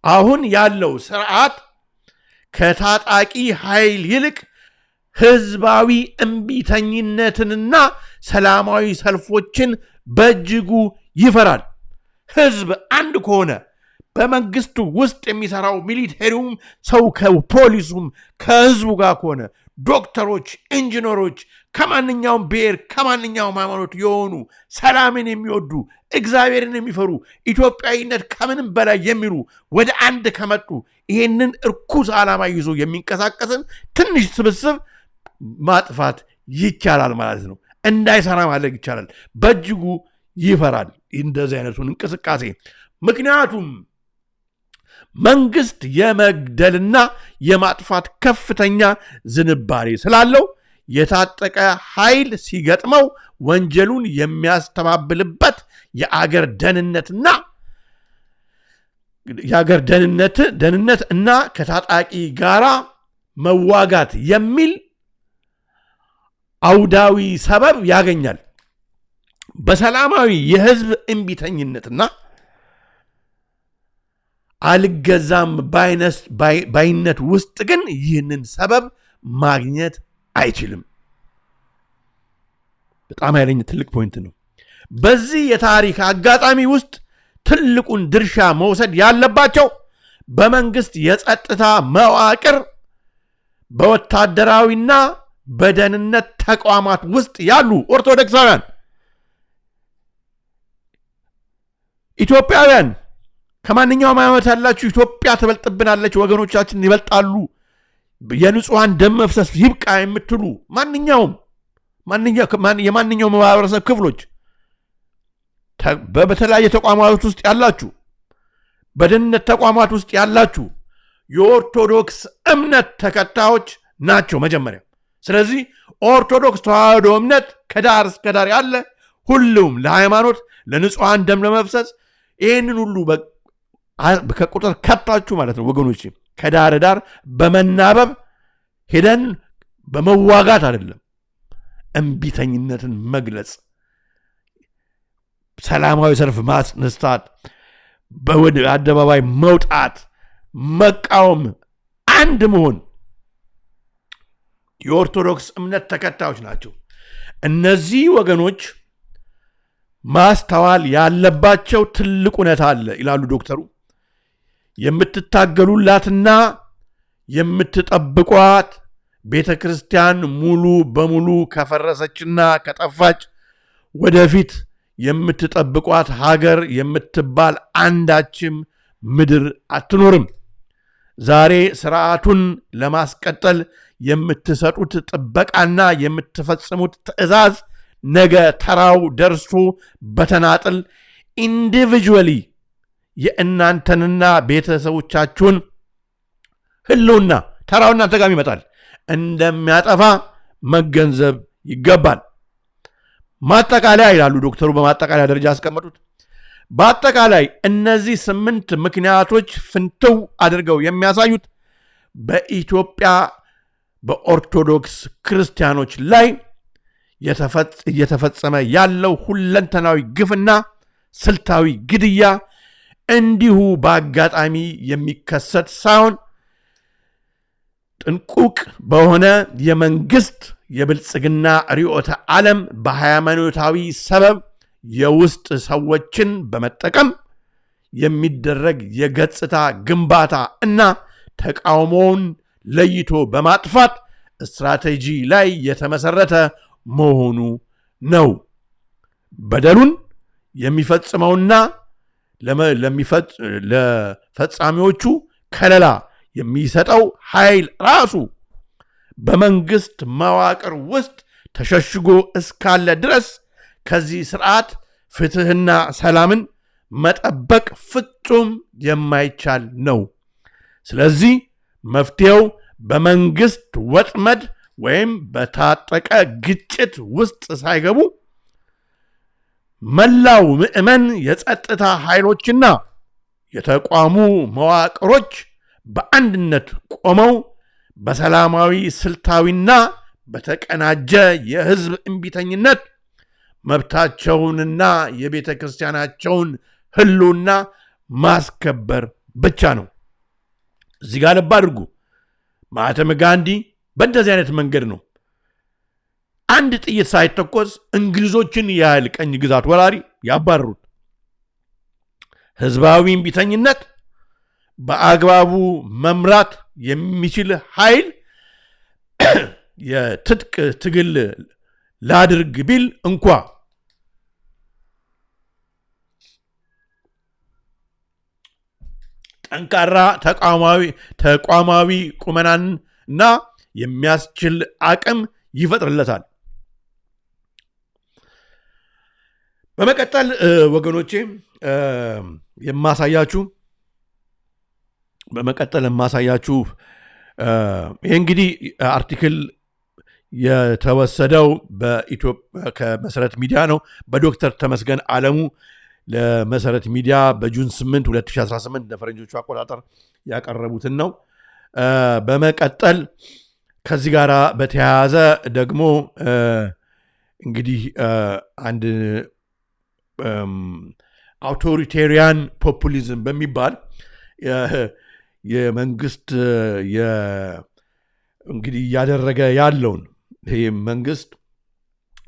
አሁን ያለው ስርዓት ከታጣቂ ኃይል ይልቅ ህዝባዊ እምቢተኝነትንና ሰላማዊ ሰልፎችን በእጅጉ ይፈራል። ህዝብ አንድ ከሆነ በመንግስቱ ውስጥ የሚሰራው ሚሊቴሪውም ሰው ከፖሊሱም ከህዝቡ ጋር ከሆነ ዶክተሮች፣ ኢንጂነሮች ከማንኛውም ብሔር ከማንኛውም ሃይማኖት የሆኑ ሰላምን የሚወዱ እግዚአብሔርን የሚፈሩ ኢትዮጵያዊነት ከምንም በላይ የሚሉ ወደ አንድ ከመጡ ይሄንን እርኩስ ዓላማ ይዞ የሚንቀሳቀስን ትንሽ ስብስብ ማጥፋት ይቻላል ማለት ነው። እንዳይሰራ ማድረግ ይቻላል። በእጅጉ ይፈራል እንደዚህ አይነቱን እንቅስቃሴ። ምክንያቱም መንግስት የመግደልና የማጥፋት ከፍተኛ ዝንባሌ ስላለው የታጠቀ ኃይል ሲገጥመው ወንጀሉን የሚያስተባብልበት የአገር ደህንነት እና ከታጣቂ ጋራ መዋጋት የሚል አውዳዊ ሰበብ ያገኛል። በሰላማዊ የህዝብ እምቢተኝነትና አልገዛም ባይነት ውስጥ ግን ይህንን ሰበብ ማግኘት አይችልም። በጣም ኃይለኛ ትልቅ ፖይንት ነው። በዚህ የታሪክ አጋጣሚ ውስጥ ትልቁን ድርሻ መውሰድ ያለባቸው በመንግስት የጸጥታ መዋቅር በወታደራዊና በደህንነት ተቋማት ውስጥ ያሉ ኦርቶዶክሳውያን ኢትዮጵያውያን ከማንኛውም ሃይማኖት ያላችሁ ኢትዮጵያ ትበልጥብናለች፣ ወገኖቻችን ይበልጣሉ፣ የንጹሐን ደም መፍሰስ ይብቃ የምትሉ የማንኛውም ማህበረሰብ ክፍሎች በተለያየ ተቋማት ውስጥ ያላችሁ፣ በደህንነት ተቋማት ውስጥ ያላችሁ የኦርቶዶክስ እምነት ተከታዮች ናቸው መጀመሪያ። ስለዚህ ኦርቶዶክስ ተዋህዶ እምነት ከዳር እስከ ዳር ያለ ሁሉም ለሃይማኖት ለንጹሐን ደም ለመፍሰስ ይህንን ሁሉ ከቁጥር ከታችሁ ማለት ነው ወገኖች። ከዳር ዳር በመናበብ ሄደን በመዋጋት አይደለም፣ እምቢተኝነትን መግለጽ፣ ሰላማዊ ሰልፍ ማስነሳት፣ በወደ አደባባይ መውጣት፣ መቃወም፣ አንድ መሆን የኦርቶዶክስ እምነት ተከታዮች ናቸው። እነዚህ ወገኖች ማስተዋል ያለባቸው ትልቅ እውነት አለ ይላሉ ዶክተሩ። የምትታገሉላትና የምትጠብቋት ቤተ ክርስቲያን ሙሉ በሙሉ ከፈረሰችና ከጠፋች ወደፊት የምትጠብቋት ሀገር የምትባል አንዳችም ምድር አትኖርም። ዛሬ ስርዓቱን ለማስቀጠል የምትሰጡት ጥበቃና የምትፈጽሙት ትዕዛዝ ነገ ተራው ደርሶ በተናጥል ኢንዲቪጁዋሊ የእናንተንና ቤተሰቦቻችሁን ህልውና ተራው እናንተ ጋር ይመጣል እንደሚያጠፋ መገንዘብ ይገባል። ማጠቃለያ ይላሉ ዶክተሩ በማጠቃለያ ደረጃ ያስቀመጡት። በአጠቃላይ እነዚህ 8 ምክንያቶች ፍንትው አድርገው የሚያሳዩት በኢትዮጵያ በኦርቶዶክስ ክርስቲያኖች ላይ እየተፈጸመ ያለው ሁለንተናዊ ግፍና ስልታዊ ግድያ እንዲሁ በአጋጣሚ የሚከሰት ሳይሆን ጥንቁቅ በሆነ የመንግስት የብልጽግና ርዕዮተ ዓለም በሃይማኖታዊ ሰበብ የውስጥ ሰዎችን በመጠቀም የሚደረግ የገጽታ ግንባታ እና ተቃውሞውን ለይቶ በማጥፋት ስትራቴጂ ላይ የተመሰረተ መሆኑ ነው። በደሉን የሚፈጽመውና ለፈጻሚዎቹ ከለላ የሚሰጠው ኃይል ራሱ በመንግስት መዋቅር ውስጥ ተሸሽጎ እስካለ ድረስ ከዚህ ስርዓት ፍትህና ሰላምን መጠበቅ ፍጹም የማይቻል ነው። ስለዚህ መፍትሄው በመንግስት ወጥመድ ወይም በታጠቀ ግጭት ውስጥ ሳይገቡ መላው ምዕመን የጸጥታ ኃይሎችና የተቋሙ መዋቅሮች በአንድነት ቆመው በሰላማዊ ስልታዊና በተቀናጀ የህዝብ እምቢተኝነት መብታቸውንና የቤተ ክርስቲያናቸውን ህልውና ማስከበር ብቻ ነው። እዚህ ጋር ልብ አድርጉ። ማህተመ ጋንዲ በእንደዚህ አይነት መንገድ ነው አንድ ጥይት ሳይተኮስ እንግሊዞችን ያህል ቀኝ ግዛት ወራሪ ያባረሩት። ህዝባዊ እምቢተኝነት በአግባቡ መምራት የሚችል ኃይል የትጥቅ ትግል ላድርግ ቢል እንኳ ጠንካራ ተቋማዊ ቁመናና የሚያስችል አቅም ይፈጥርለታል። በመቀጠል ወገኖቼ የማሳያችሁ ይህ እንግዲህ አርቲክል የተወሰደው በኢትዮጵያ ከመሰረት ሚዲያ ነው። በዶክተር ተመስገን አለሙ ለመሰረት ሚዲያ በጁን 8 2018 ለፈረንጆቹ አቆጣጠር ያቀረቡትን ነው። በመቀጠል ከዚህ ጋር በተያያዘ ደግሞ እንግዲህ አንድ አውቶሪቴሪያን ፖፑሊዝም በሚባል የመንግስት እንግዲህ እያደረገ ያለውን ይህ መንግስት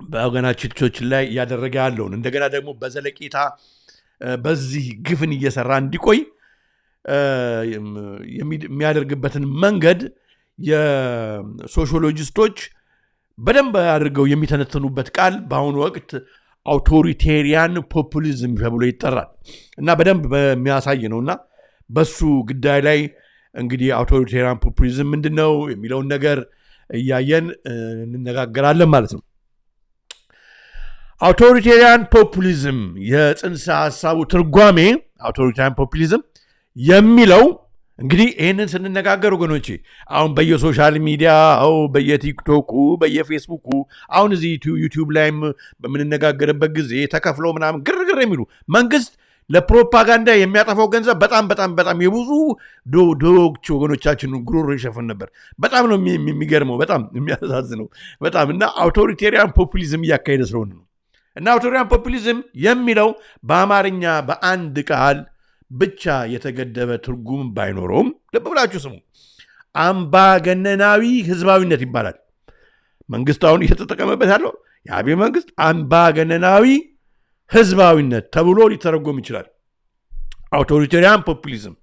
በወገናችን ላይ እያደረገ ያለውን እንደገና ደግሞ በዘለቄታ በዚህ ግፍን እየሰራ እንዲቆይ የሚያደርግበትን መንገድ የሶሺዮሎጂስቶች በደንብ አድርገው የሚተነተኑበት ቃል በአሁኑ ወቅት አውቶሪቴሪያን ፖፑሊዝም ተብሎ ይጠራል እና በደንብ በሚያሳይ ነውና በሱ ጉዳይ ላይ እንግዲህ አውቶሪቴሪያን ፖፑሊዝም ምንድነው የሚለውን ነገር እያየን እንነጋገራለን ማለት ነው። አውቶሪቴሪያን ፖፑሊዝም የጽንሰ ሐሳቡ ትርጓሜ አውቶሪቴሪያን ፖፑሊዝም የሚለው እንግዲህ ይህንን ስንነጋገር ወገኖቼ አሁን በየሶሻል ሚዲያ በየቲክቶኩ በየፌስቡኩ አሁን እዚህ ዩቲዩብ ላይም በምንነጋገርበት ጊዜ ተከፍለው ምናምን ግርግር የሚሉ መንግስት ለፕሮፓጋንዳ የሚያጠፋው ገንዘብ በጣም የብዙ ዶች ወገኖቻችን ጉሮሮ ይሸፍን ነበር። በጣም ነው የሚገርመው፣ በጣም የሚያሳዝነው በጣም እና አውቶሪቴሪያን ፖፑሊዝም እያካሄደ ስለሆነ ነው። እና አውቶሪቴሪያን ፖፑሊዝም የሚለው በአማርኛ በአንድ ቃል ብቻ የተገደበ ትርጉም ባይኖረውም ልብ ብላችሁ ስሙ፣ አምባገነናዊ ህዝባዊነት ይባላል። መንግስት አሁን እየተጠቀመበት ያለው የአብይ መንግስት አምባገነናዊ ህዝባዊነት ተብሎ ሊተረጎም ይችላል። አውቶሪቴሪያን ፖፑሊዝም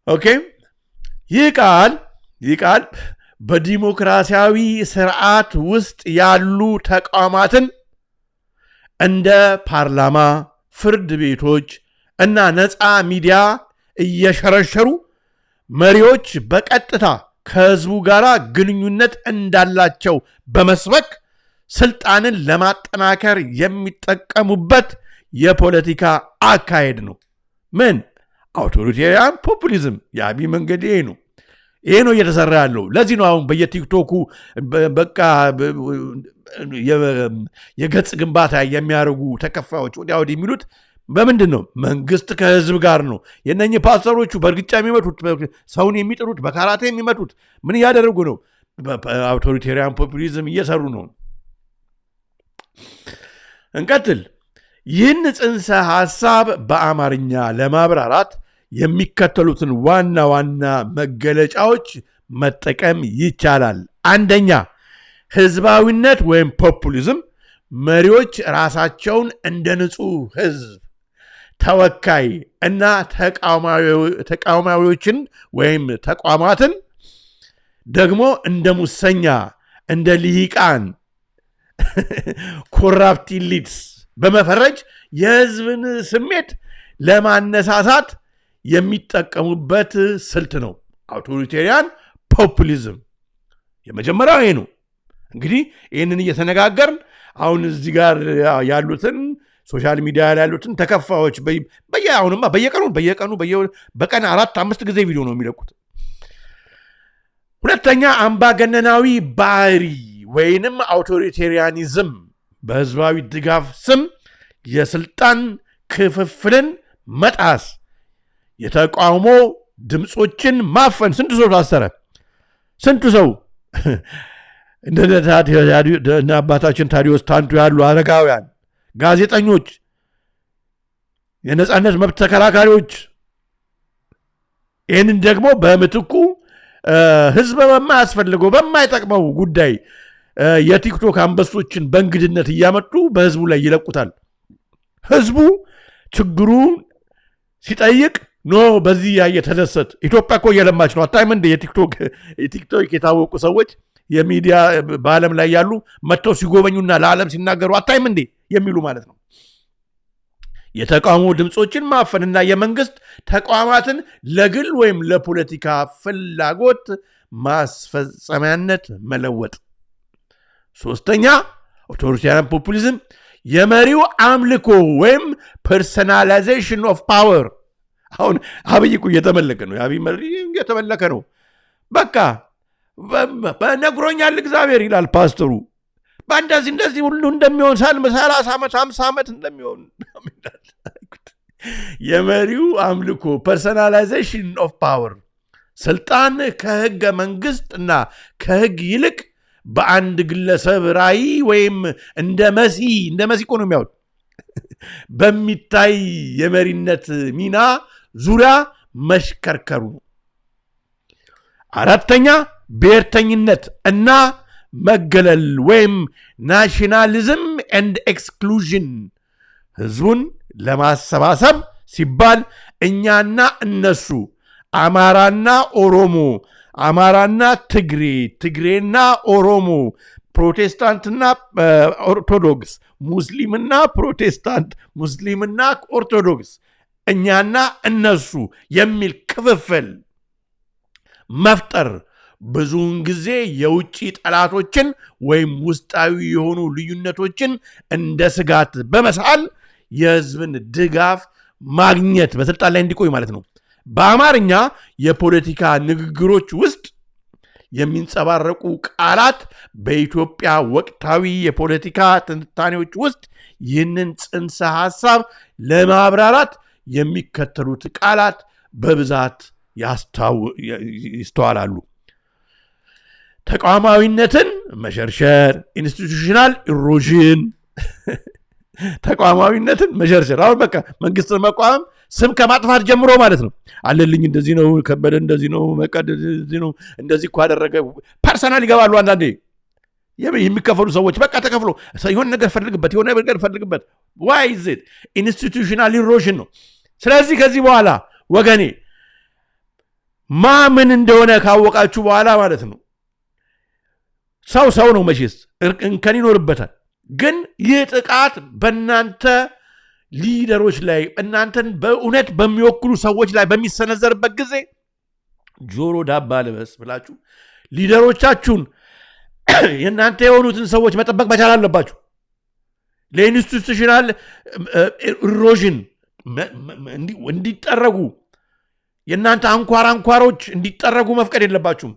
ኦኬ። ይህ ቃል በዲሞክራሲያዊ ስርዓት ውስጥ ያሉ ተቋማትን እንደ ፓርላማ፣ ፍርድ ቤቶች እና ነፃ ሚዲያ እየሸረሸሩ መሪዎች በቀጥታ ከህዝቡ ጋር ግንኙነት እንዳላቸው በመስበክ ስልጣንን ለማጠናከር የሚጠቀሙበት የፖለቲካ አካሄድ ነው። ምን አውቶሪቴሪያን ፖፑሊዝም የአብይ መንገድ ይሄ ነው። ይሄ ነው እየተሰራ ያለው። ለዚህ ነው አሁን በየቲክቶኩ በቃ የገጽ ግንባታ የሚያደርጉ ተከፋዮች ወዲያ ወዲህ የሚሉት በምንድን ነው? መንግስት ከህዝብ ጋር ነው። የነኚህ ፓስተሮቹ በእርግጫ የሚመቱት፣ ሰውን የሚጥሉት፣ በካራቴ የሚመቱት ምን እያደረጉ ነው? አውቶሪቴሪያን ፖፑሊዝም እየሰሩ ነው። እንቀጥል። ይህን ጽንሰ ሐሳብ በአማርኛ ለማብራራት የሚከተሉትን ዋና ዋና መገለጫዎች መጠቀም ይቻላል። አንደኛ፣ ህዝባዊነት ወይም ፖፑሊዝም መሪዎች ራሳቸውን እንደ ንጹህ ህዝብ ተወካይ እና ተቃዋሚዎችን ወይም ተቋማትን ደግሞ እንደ ሙሰኛ፣ እንደ ልሂቃን ኮራፕት ኢሊትስ በመፈረጅ የህዝብን ስሜት ለማነሳሳት የሚጠቀሙበት ስልት ነው አውቶሪቴሪያን ፖፑሊዝም። የመጀመሪያው ይሄ ነው። እንግዲህ ይህንን እየተነጋገርን አሁን እዚህ ጋር ያሉትን ሶሻል ሚዲያ ላይ ያሉትን ተከፋዮች አሁንማ በየቀኑ በቀን 4-5 ጊዜ ቪዲዮ ነው የሚለቁት። ሁለተኛ፣ አምባገነናዊ ባህሪ ወይንም አውቶሪቴሪያኒዝም በህዝባዊ ድጋፍ ስም የስልጣን ክፍፍልን መጣስ፣ የተቃውሞ ድምፆችን ማፈን። ስንቱ ሰው ታሰረ? ስንቱ ሰው እንደ አባታችን ታዲዮስ ታንቱ ያሉ አረጋውያን፣ ጋዜጠኞች፣ የነፃነት መብት ተከራካሪዎች። ይህንን ደግሞ በምትኩ ህዝብ በማያስፈልገው በማይጠቅመው ጉዳይ የቲክቶክ አንበሶችን በእንግድነት እያመጡ በህዝቡ ላይ ይለቁታል። ህዝቡ ችግሩን ሲጠይቅ ኖ በዚህ የተደሰት ኢትዮጵያ እኮ እየለማች ነው አታይም እንደ የቲክቶክ የታወቁ ሰዎች የሚዲያ በዓለም ላይ ያሉ መጥተው ሲጎበኙና ለዓለም ሲናገሩ አታይም እንዴ የሚሉ ማለት ነው። የተቃውሞ ድምፆችን ማፈንና የመንግስት ተቋማትን ለግል ወይም ለፖለቲካ ፍላጎት ማስፈጸሚያነት መለወጥ። ሶስተኛ፣ አውቶሪታሪያን ፖፑሊዝም የመሪው አምልኮ ወይም ፐርሰናላይዜሽን ኦፍ ፓወር። አሁን አብይ እኮ እየተመለከ ነው። የአብይ መሪ እየተመለከ ነው። በቃ በነግሮኛል እግዚአብሔር ይላል ፓስተሩ። እንደዚህ ሁሉ እንደሚሆን 30 ዓመት 50 ዓመት እንደሚሆን የመሪው አምልኮ ፐርሰናላይዜሽን ኦፍ ፓወር፣ ስልጣን ከህገ መንግስት እና ከህግ ይልቅ በአንድ ግለሰብ ራዕይ ወይም እንደ መሲ እኮ ነው የሚያወጥ በሚታይ የመሪነት ሚና ዙሪያ መሽከርከሩ። አራተኛ፣ ብሔርተኝነት እና መገለል ወይም ናሽናሊዝም ኤንድ ኤክስክሉዥን፣ ህዝቡን ለማሰባሰብ ሲባል እኛና እነሱ፣ አማራና ኦሮሞ፣ አማራና ትግሬ፣ ትግሬና ኦሮሞ፣ ፕሮቴስታንትና ኦርቶዶክስ፣ ሙስሊምና ፕሮቴስታንት፣ ሙስሊምና ኦርቶዶክስ፣ እኛና እነሱ የሚል ክፍፍል መፍጠር ብዙውን ጊዜ የውጭ ጠላቶችን ወይም ውስጣዊ የሆኑ ልዩነቶችን እንደ ስጋት በመሳል የህዝብን ድጋፍ ማግኘት በስልጣን ላይ እንዲቆይ ማለት ነው። በአማርኛ የፖለቲካ ንግግሮች ውስጥ የሚንጸባረቁ ቃላት በኢትዮጵያ ወቅታዊ የፖለቲካ ትንታኔዎች ውስጥ ይህንን ጽንሰ ሐሳብ ለማብራራት የሚከተሉት ቃላት በብዛት ይስተዋላሉ። ተቋማዊነትን መሸርሸር፣ ኢንስቲቱሽናል ኢሮዥን። ተቋማዊነትን መሸርሸር፣ አሁን በቃ መንግስትን መቋም ስም ከማጥፋት ጀምሮ ማለት ነው። አለልኝ እንደዚህ ነው፣ ከበደ እንደዚህ ነው፣ መቀደ እንደዚህ ነው፣ እንደዚህ እኮ አደረገ። ፐርሰናል ይገባሉ አንዳንዴ የሚከፈሉ ሰዎች። በቃ ተከፍሎ የሆነ ነገር ፈልግበት ዋይ ኢዝ ኢት ኢንስቲቱሽናል ኢሮዥን ነው። ስለዚህ ከዚህ በኋላ ወገኔ ምን እንደሆነ ካወቃችሁ በኋላ ማለት ነው፣ ሰው ነው መቼስ እንከን ይኖርበታል። ግን ይህ ጥቃት በእናንተ ሊደሮች ላይ እናንተን በእውነት በሚወክሉ ሰዎች ላይ በሚሰነዘርበት ጊዜ ጆሮ ዳባ ልበስ ብላችሁ ሊደሮቻችሁን የእናንተ የሆኑትን ሰዎች መጠበቅ መቻል አለባችሁ። ለኢንስቲቱሽናል ኢሮዥን እንዲጠረጉ የእናንተ አንኳሮች እንዲጠረጉ መፍቀድ የለባችሁም።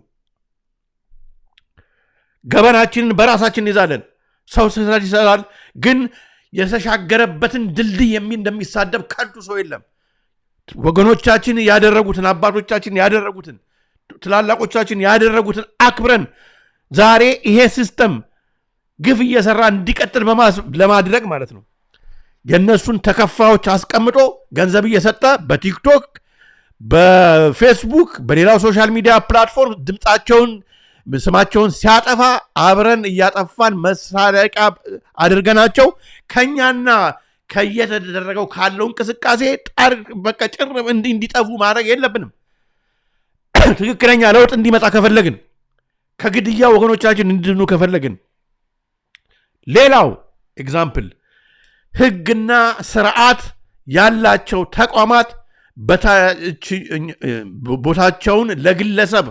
ገበናችንን በራሳችን ይዛለን። ሰው ስህተት ይሰራል፣ ግን የተሻገረበትን ድልድይ እንደሚሳደብ ከንቱ ሰው የለም። ወገኖቻችን ያደረጉትን፣ አባቶቻችን ያደረጉትን፣ ትላላቆቻችን ያደረጉትን አክብረን ዛሬ ይሄ ሲስተም ግፍ እየሰራ እንዲቀጥል ለማድረግ ማለት ነው የነሱን ተከፋዮች አስቀምጦ ገንዘብ እየሰጠ በቲክቶክ፣ በፌስቡክ፣ በሌላው ሶሻል ሚዲያ ፕላትፎርም ድምፃቸውን ስማቸውን ሲያጠፋ አብረን እያጠፋን መሳለቂያ አድርገናቸው ከኛና ከየተደረገው ካለው እንቅስቃሴ በቃ ጭር እንዲጠፉ ማድረግ የለብንም። ትክክለኛ ለውጥ እንዲመጣ ከፈለግን፣ ከግድያ ወገኖቻችን እንድኑ ከፈለግን፣ ሌላው ኤግዛምፕል ህግና ስርዓት ያላቸው ተቋማት ቦታቸውን ለግለሰብ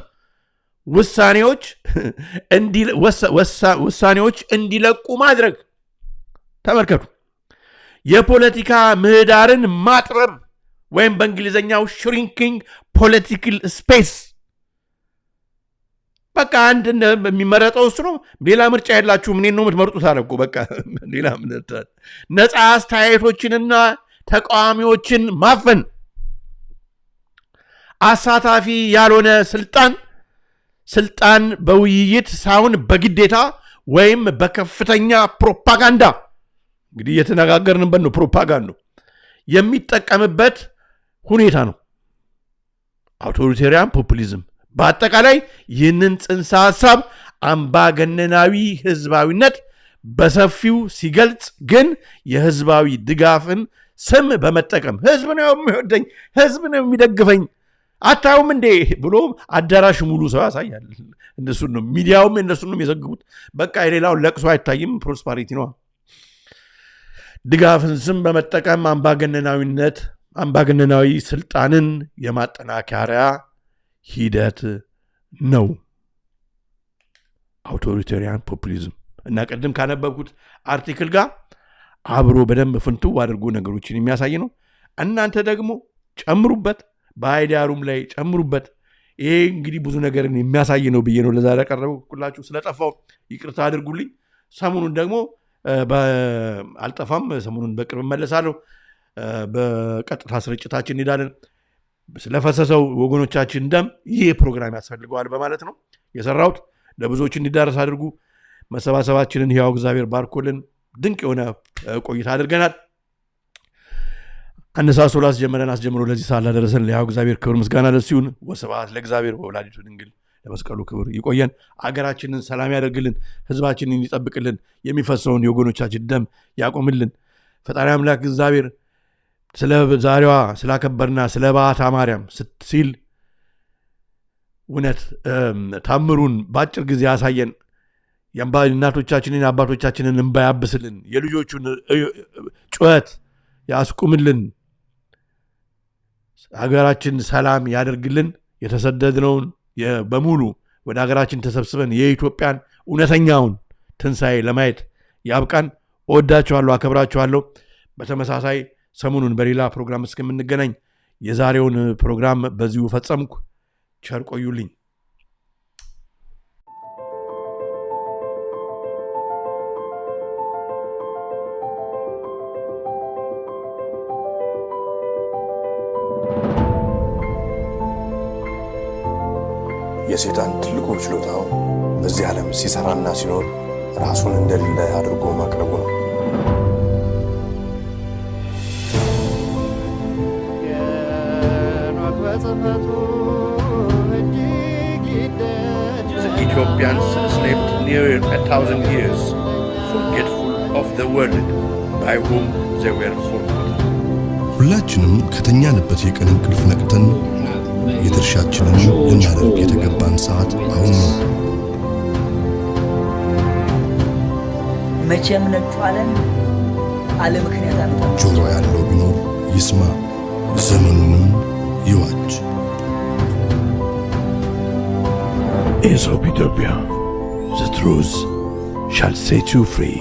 ውሳኔዎች እንዲለቁ ማድረግ። ተመልከቱ፣ የፖለቲካ ምህዳርን ማጥበብ ወይም በእንግሊዝኛው ሽሪንኪንግ ፖለቲካል ስፔስ። በቃ አንድ የሚመረጠው እሱ ነው። ሌላ ምርጫ የላችሁም፣ እኔን ነው የምትመርጡት አለ እኮ። በቃ ሌላ ነፃ አስተያየቶችንና ተቃዋሚዎችን ማፈን፣ አሳታፊ ያልሆነ ስልጣን በውይይት ሳይሆን በግዴታ ወይም በከፍተኛ ፕሮፓጋንዳ፣ እንግዲህ እየተነጋገርንበት ነው፣ ፕሮፓጋንዳ የሚጠቀምበት ሁኔታ ነው። አውቶሪቴሪያን ፖፑሊዝም በአጠቃላይ ይህንን ጽንሰ ሐሳብ አምባገነናዊ ህዝባዊነት በሰፊው ሲገልጽ ግን የህዝባዊ ድጋፍን ስም በመጠቀም ህዝብ ነው የሚወደኝ፣ ህዝብ ነው የሚደግፈኝ፣ አታዩም እንዴ ብሎ አዳራሽ ሙሉ ሰው ያሳያል። እነሱን ነው ሚዲያውም እነሱን ነው የሚዘግቡት። በቃ የሌላውን ለቅሶ አይታይም፣ ፕሮስፐሪቲ ነው። ድጋፍን ስም በመጠቀም አምባገነናዊ ስልጣንን የማጠናከሪያ ሂደት ነው አውቶሪታሪያን ፖፑሊዝም። እና ቅድም ካነበብኩት አርቲክል ጋር አብሮ በደንብ ፍንትው አድርጎ ነገሮችን የሚያሳይ ነው። እናንተ ደግሞ ጨምሩበት፣ በአይዲያሩም ላይ ጨምሩበት። ይሄ እንግዲህ ብዙ ነገርን የሚያሳይ ነው ብዬ ነው ለዛሬ ያቀረብኩላችሁ። ስለጠፋው ይቅርታ አድርጉልኝ። ሰሞኑን ደግሞ አልጠፋም፣ ሰሞኑን በቅርብ መለሳለሁ። በቀጥታ ስርጭታችን እንሄዳለን። ስለፈሰሰው ወገኖቻችን ደም ይህ ፕሮግራም ያስፈልገዋል በማለት ነው የሰራሁት። ለብዙዎች እንዲዳረስ አድርጉ። መሰባሰባችንን ሕያው እግዚአብሔር ባርኮልን ድንቅ የሆነ ቆይታ አድርገናል። አነሳሶ ላስጀመረን አስጀምሮ ለዚህ ሰዓት ላደረሰን ለሕያው እግዚአብሔር ክብር ምስጋና ለእሱ ይሁን። ወስብሐት ለእግዚአብሔር ወወላዲቱ ድንግል ለመስቀሉ ክብር። ይቆየን። አገራችንን ሰላም ያደርግልን፣ ህዝባችንን ይጠብቅልን፣ የሚፈሰውን የወገኖቻችን ደም ያቆምልን። ፈጣሪ አምላክ እግዚአብሔር ስለ ዛሬዋ ስላከበርና ስለ በዓታ ማርያም ሲል እውነት ታምሩን በአጭር ጊዜ ያሳየን፣ እናቶቻችንን አባቶቻችንን እንባ ያብስልን፣ የልጆቹን ጩኸት ያስቁምልን፣ ሀገራችን ሰላም ያደርግልን። የተሰደድነውን በሙሉ ወደ ሀገራችን ተሰብስበን የኢትዮጵያን እውነተኛውን ትንሣኤ ለማየት ያብቃን። እወዳችኋለሁ፣ አከብራችኋለሁ። በተመሳሳይ ሰሞኑን በሌላ ፕሮግራም እስከምንገናኝ የዛሬውን ፕሮግራም በዚሁ ፈጸምኩ። ቸር ቆዩልኝ። የሰይጣን ትልቁ ችሎታው በዚህ ዓለም ሲሰራና ሲኖር ራሱን እንደሌለ አድርጎ ማቅረቡ ነው። The Ethiopians slept near 1,000 years, forgetful of the world by whom they were forgotten. ሁላችንም ከተኛንበት የቀን እንቅልፍ ነቅተን የድርሻችንን ልናደርግ የተገባን ሰዓት አሁን ነው። መቼም ነጩ ዓለም አለ ምክንያት አመጣ። ጆሮ ያለው ቢኖር ይስማ፣ ዘመኑንም ይዋጅ። ኤሶፕ ኢትዮጵያ, the truth shall set you free.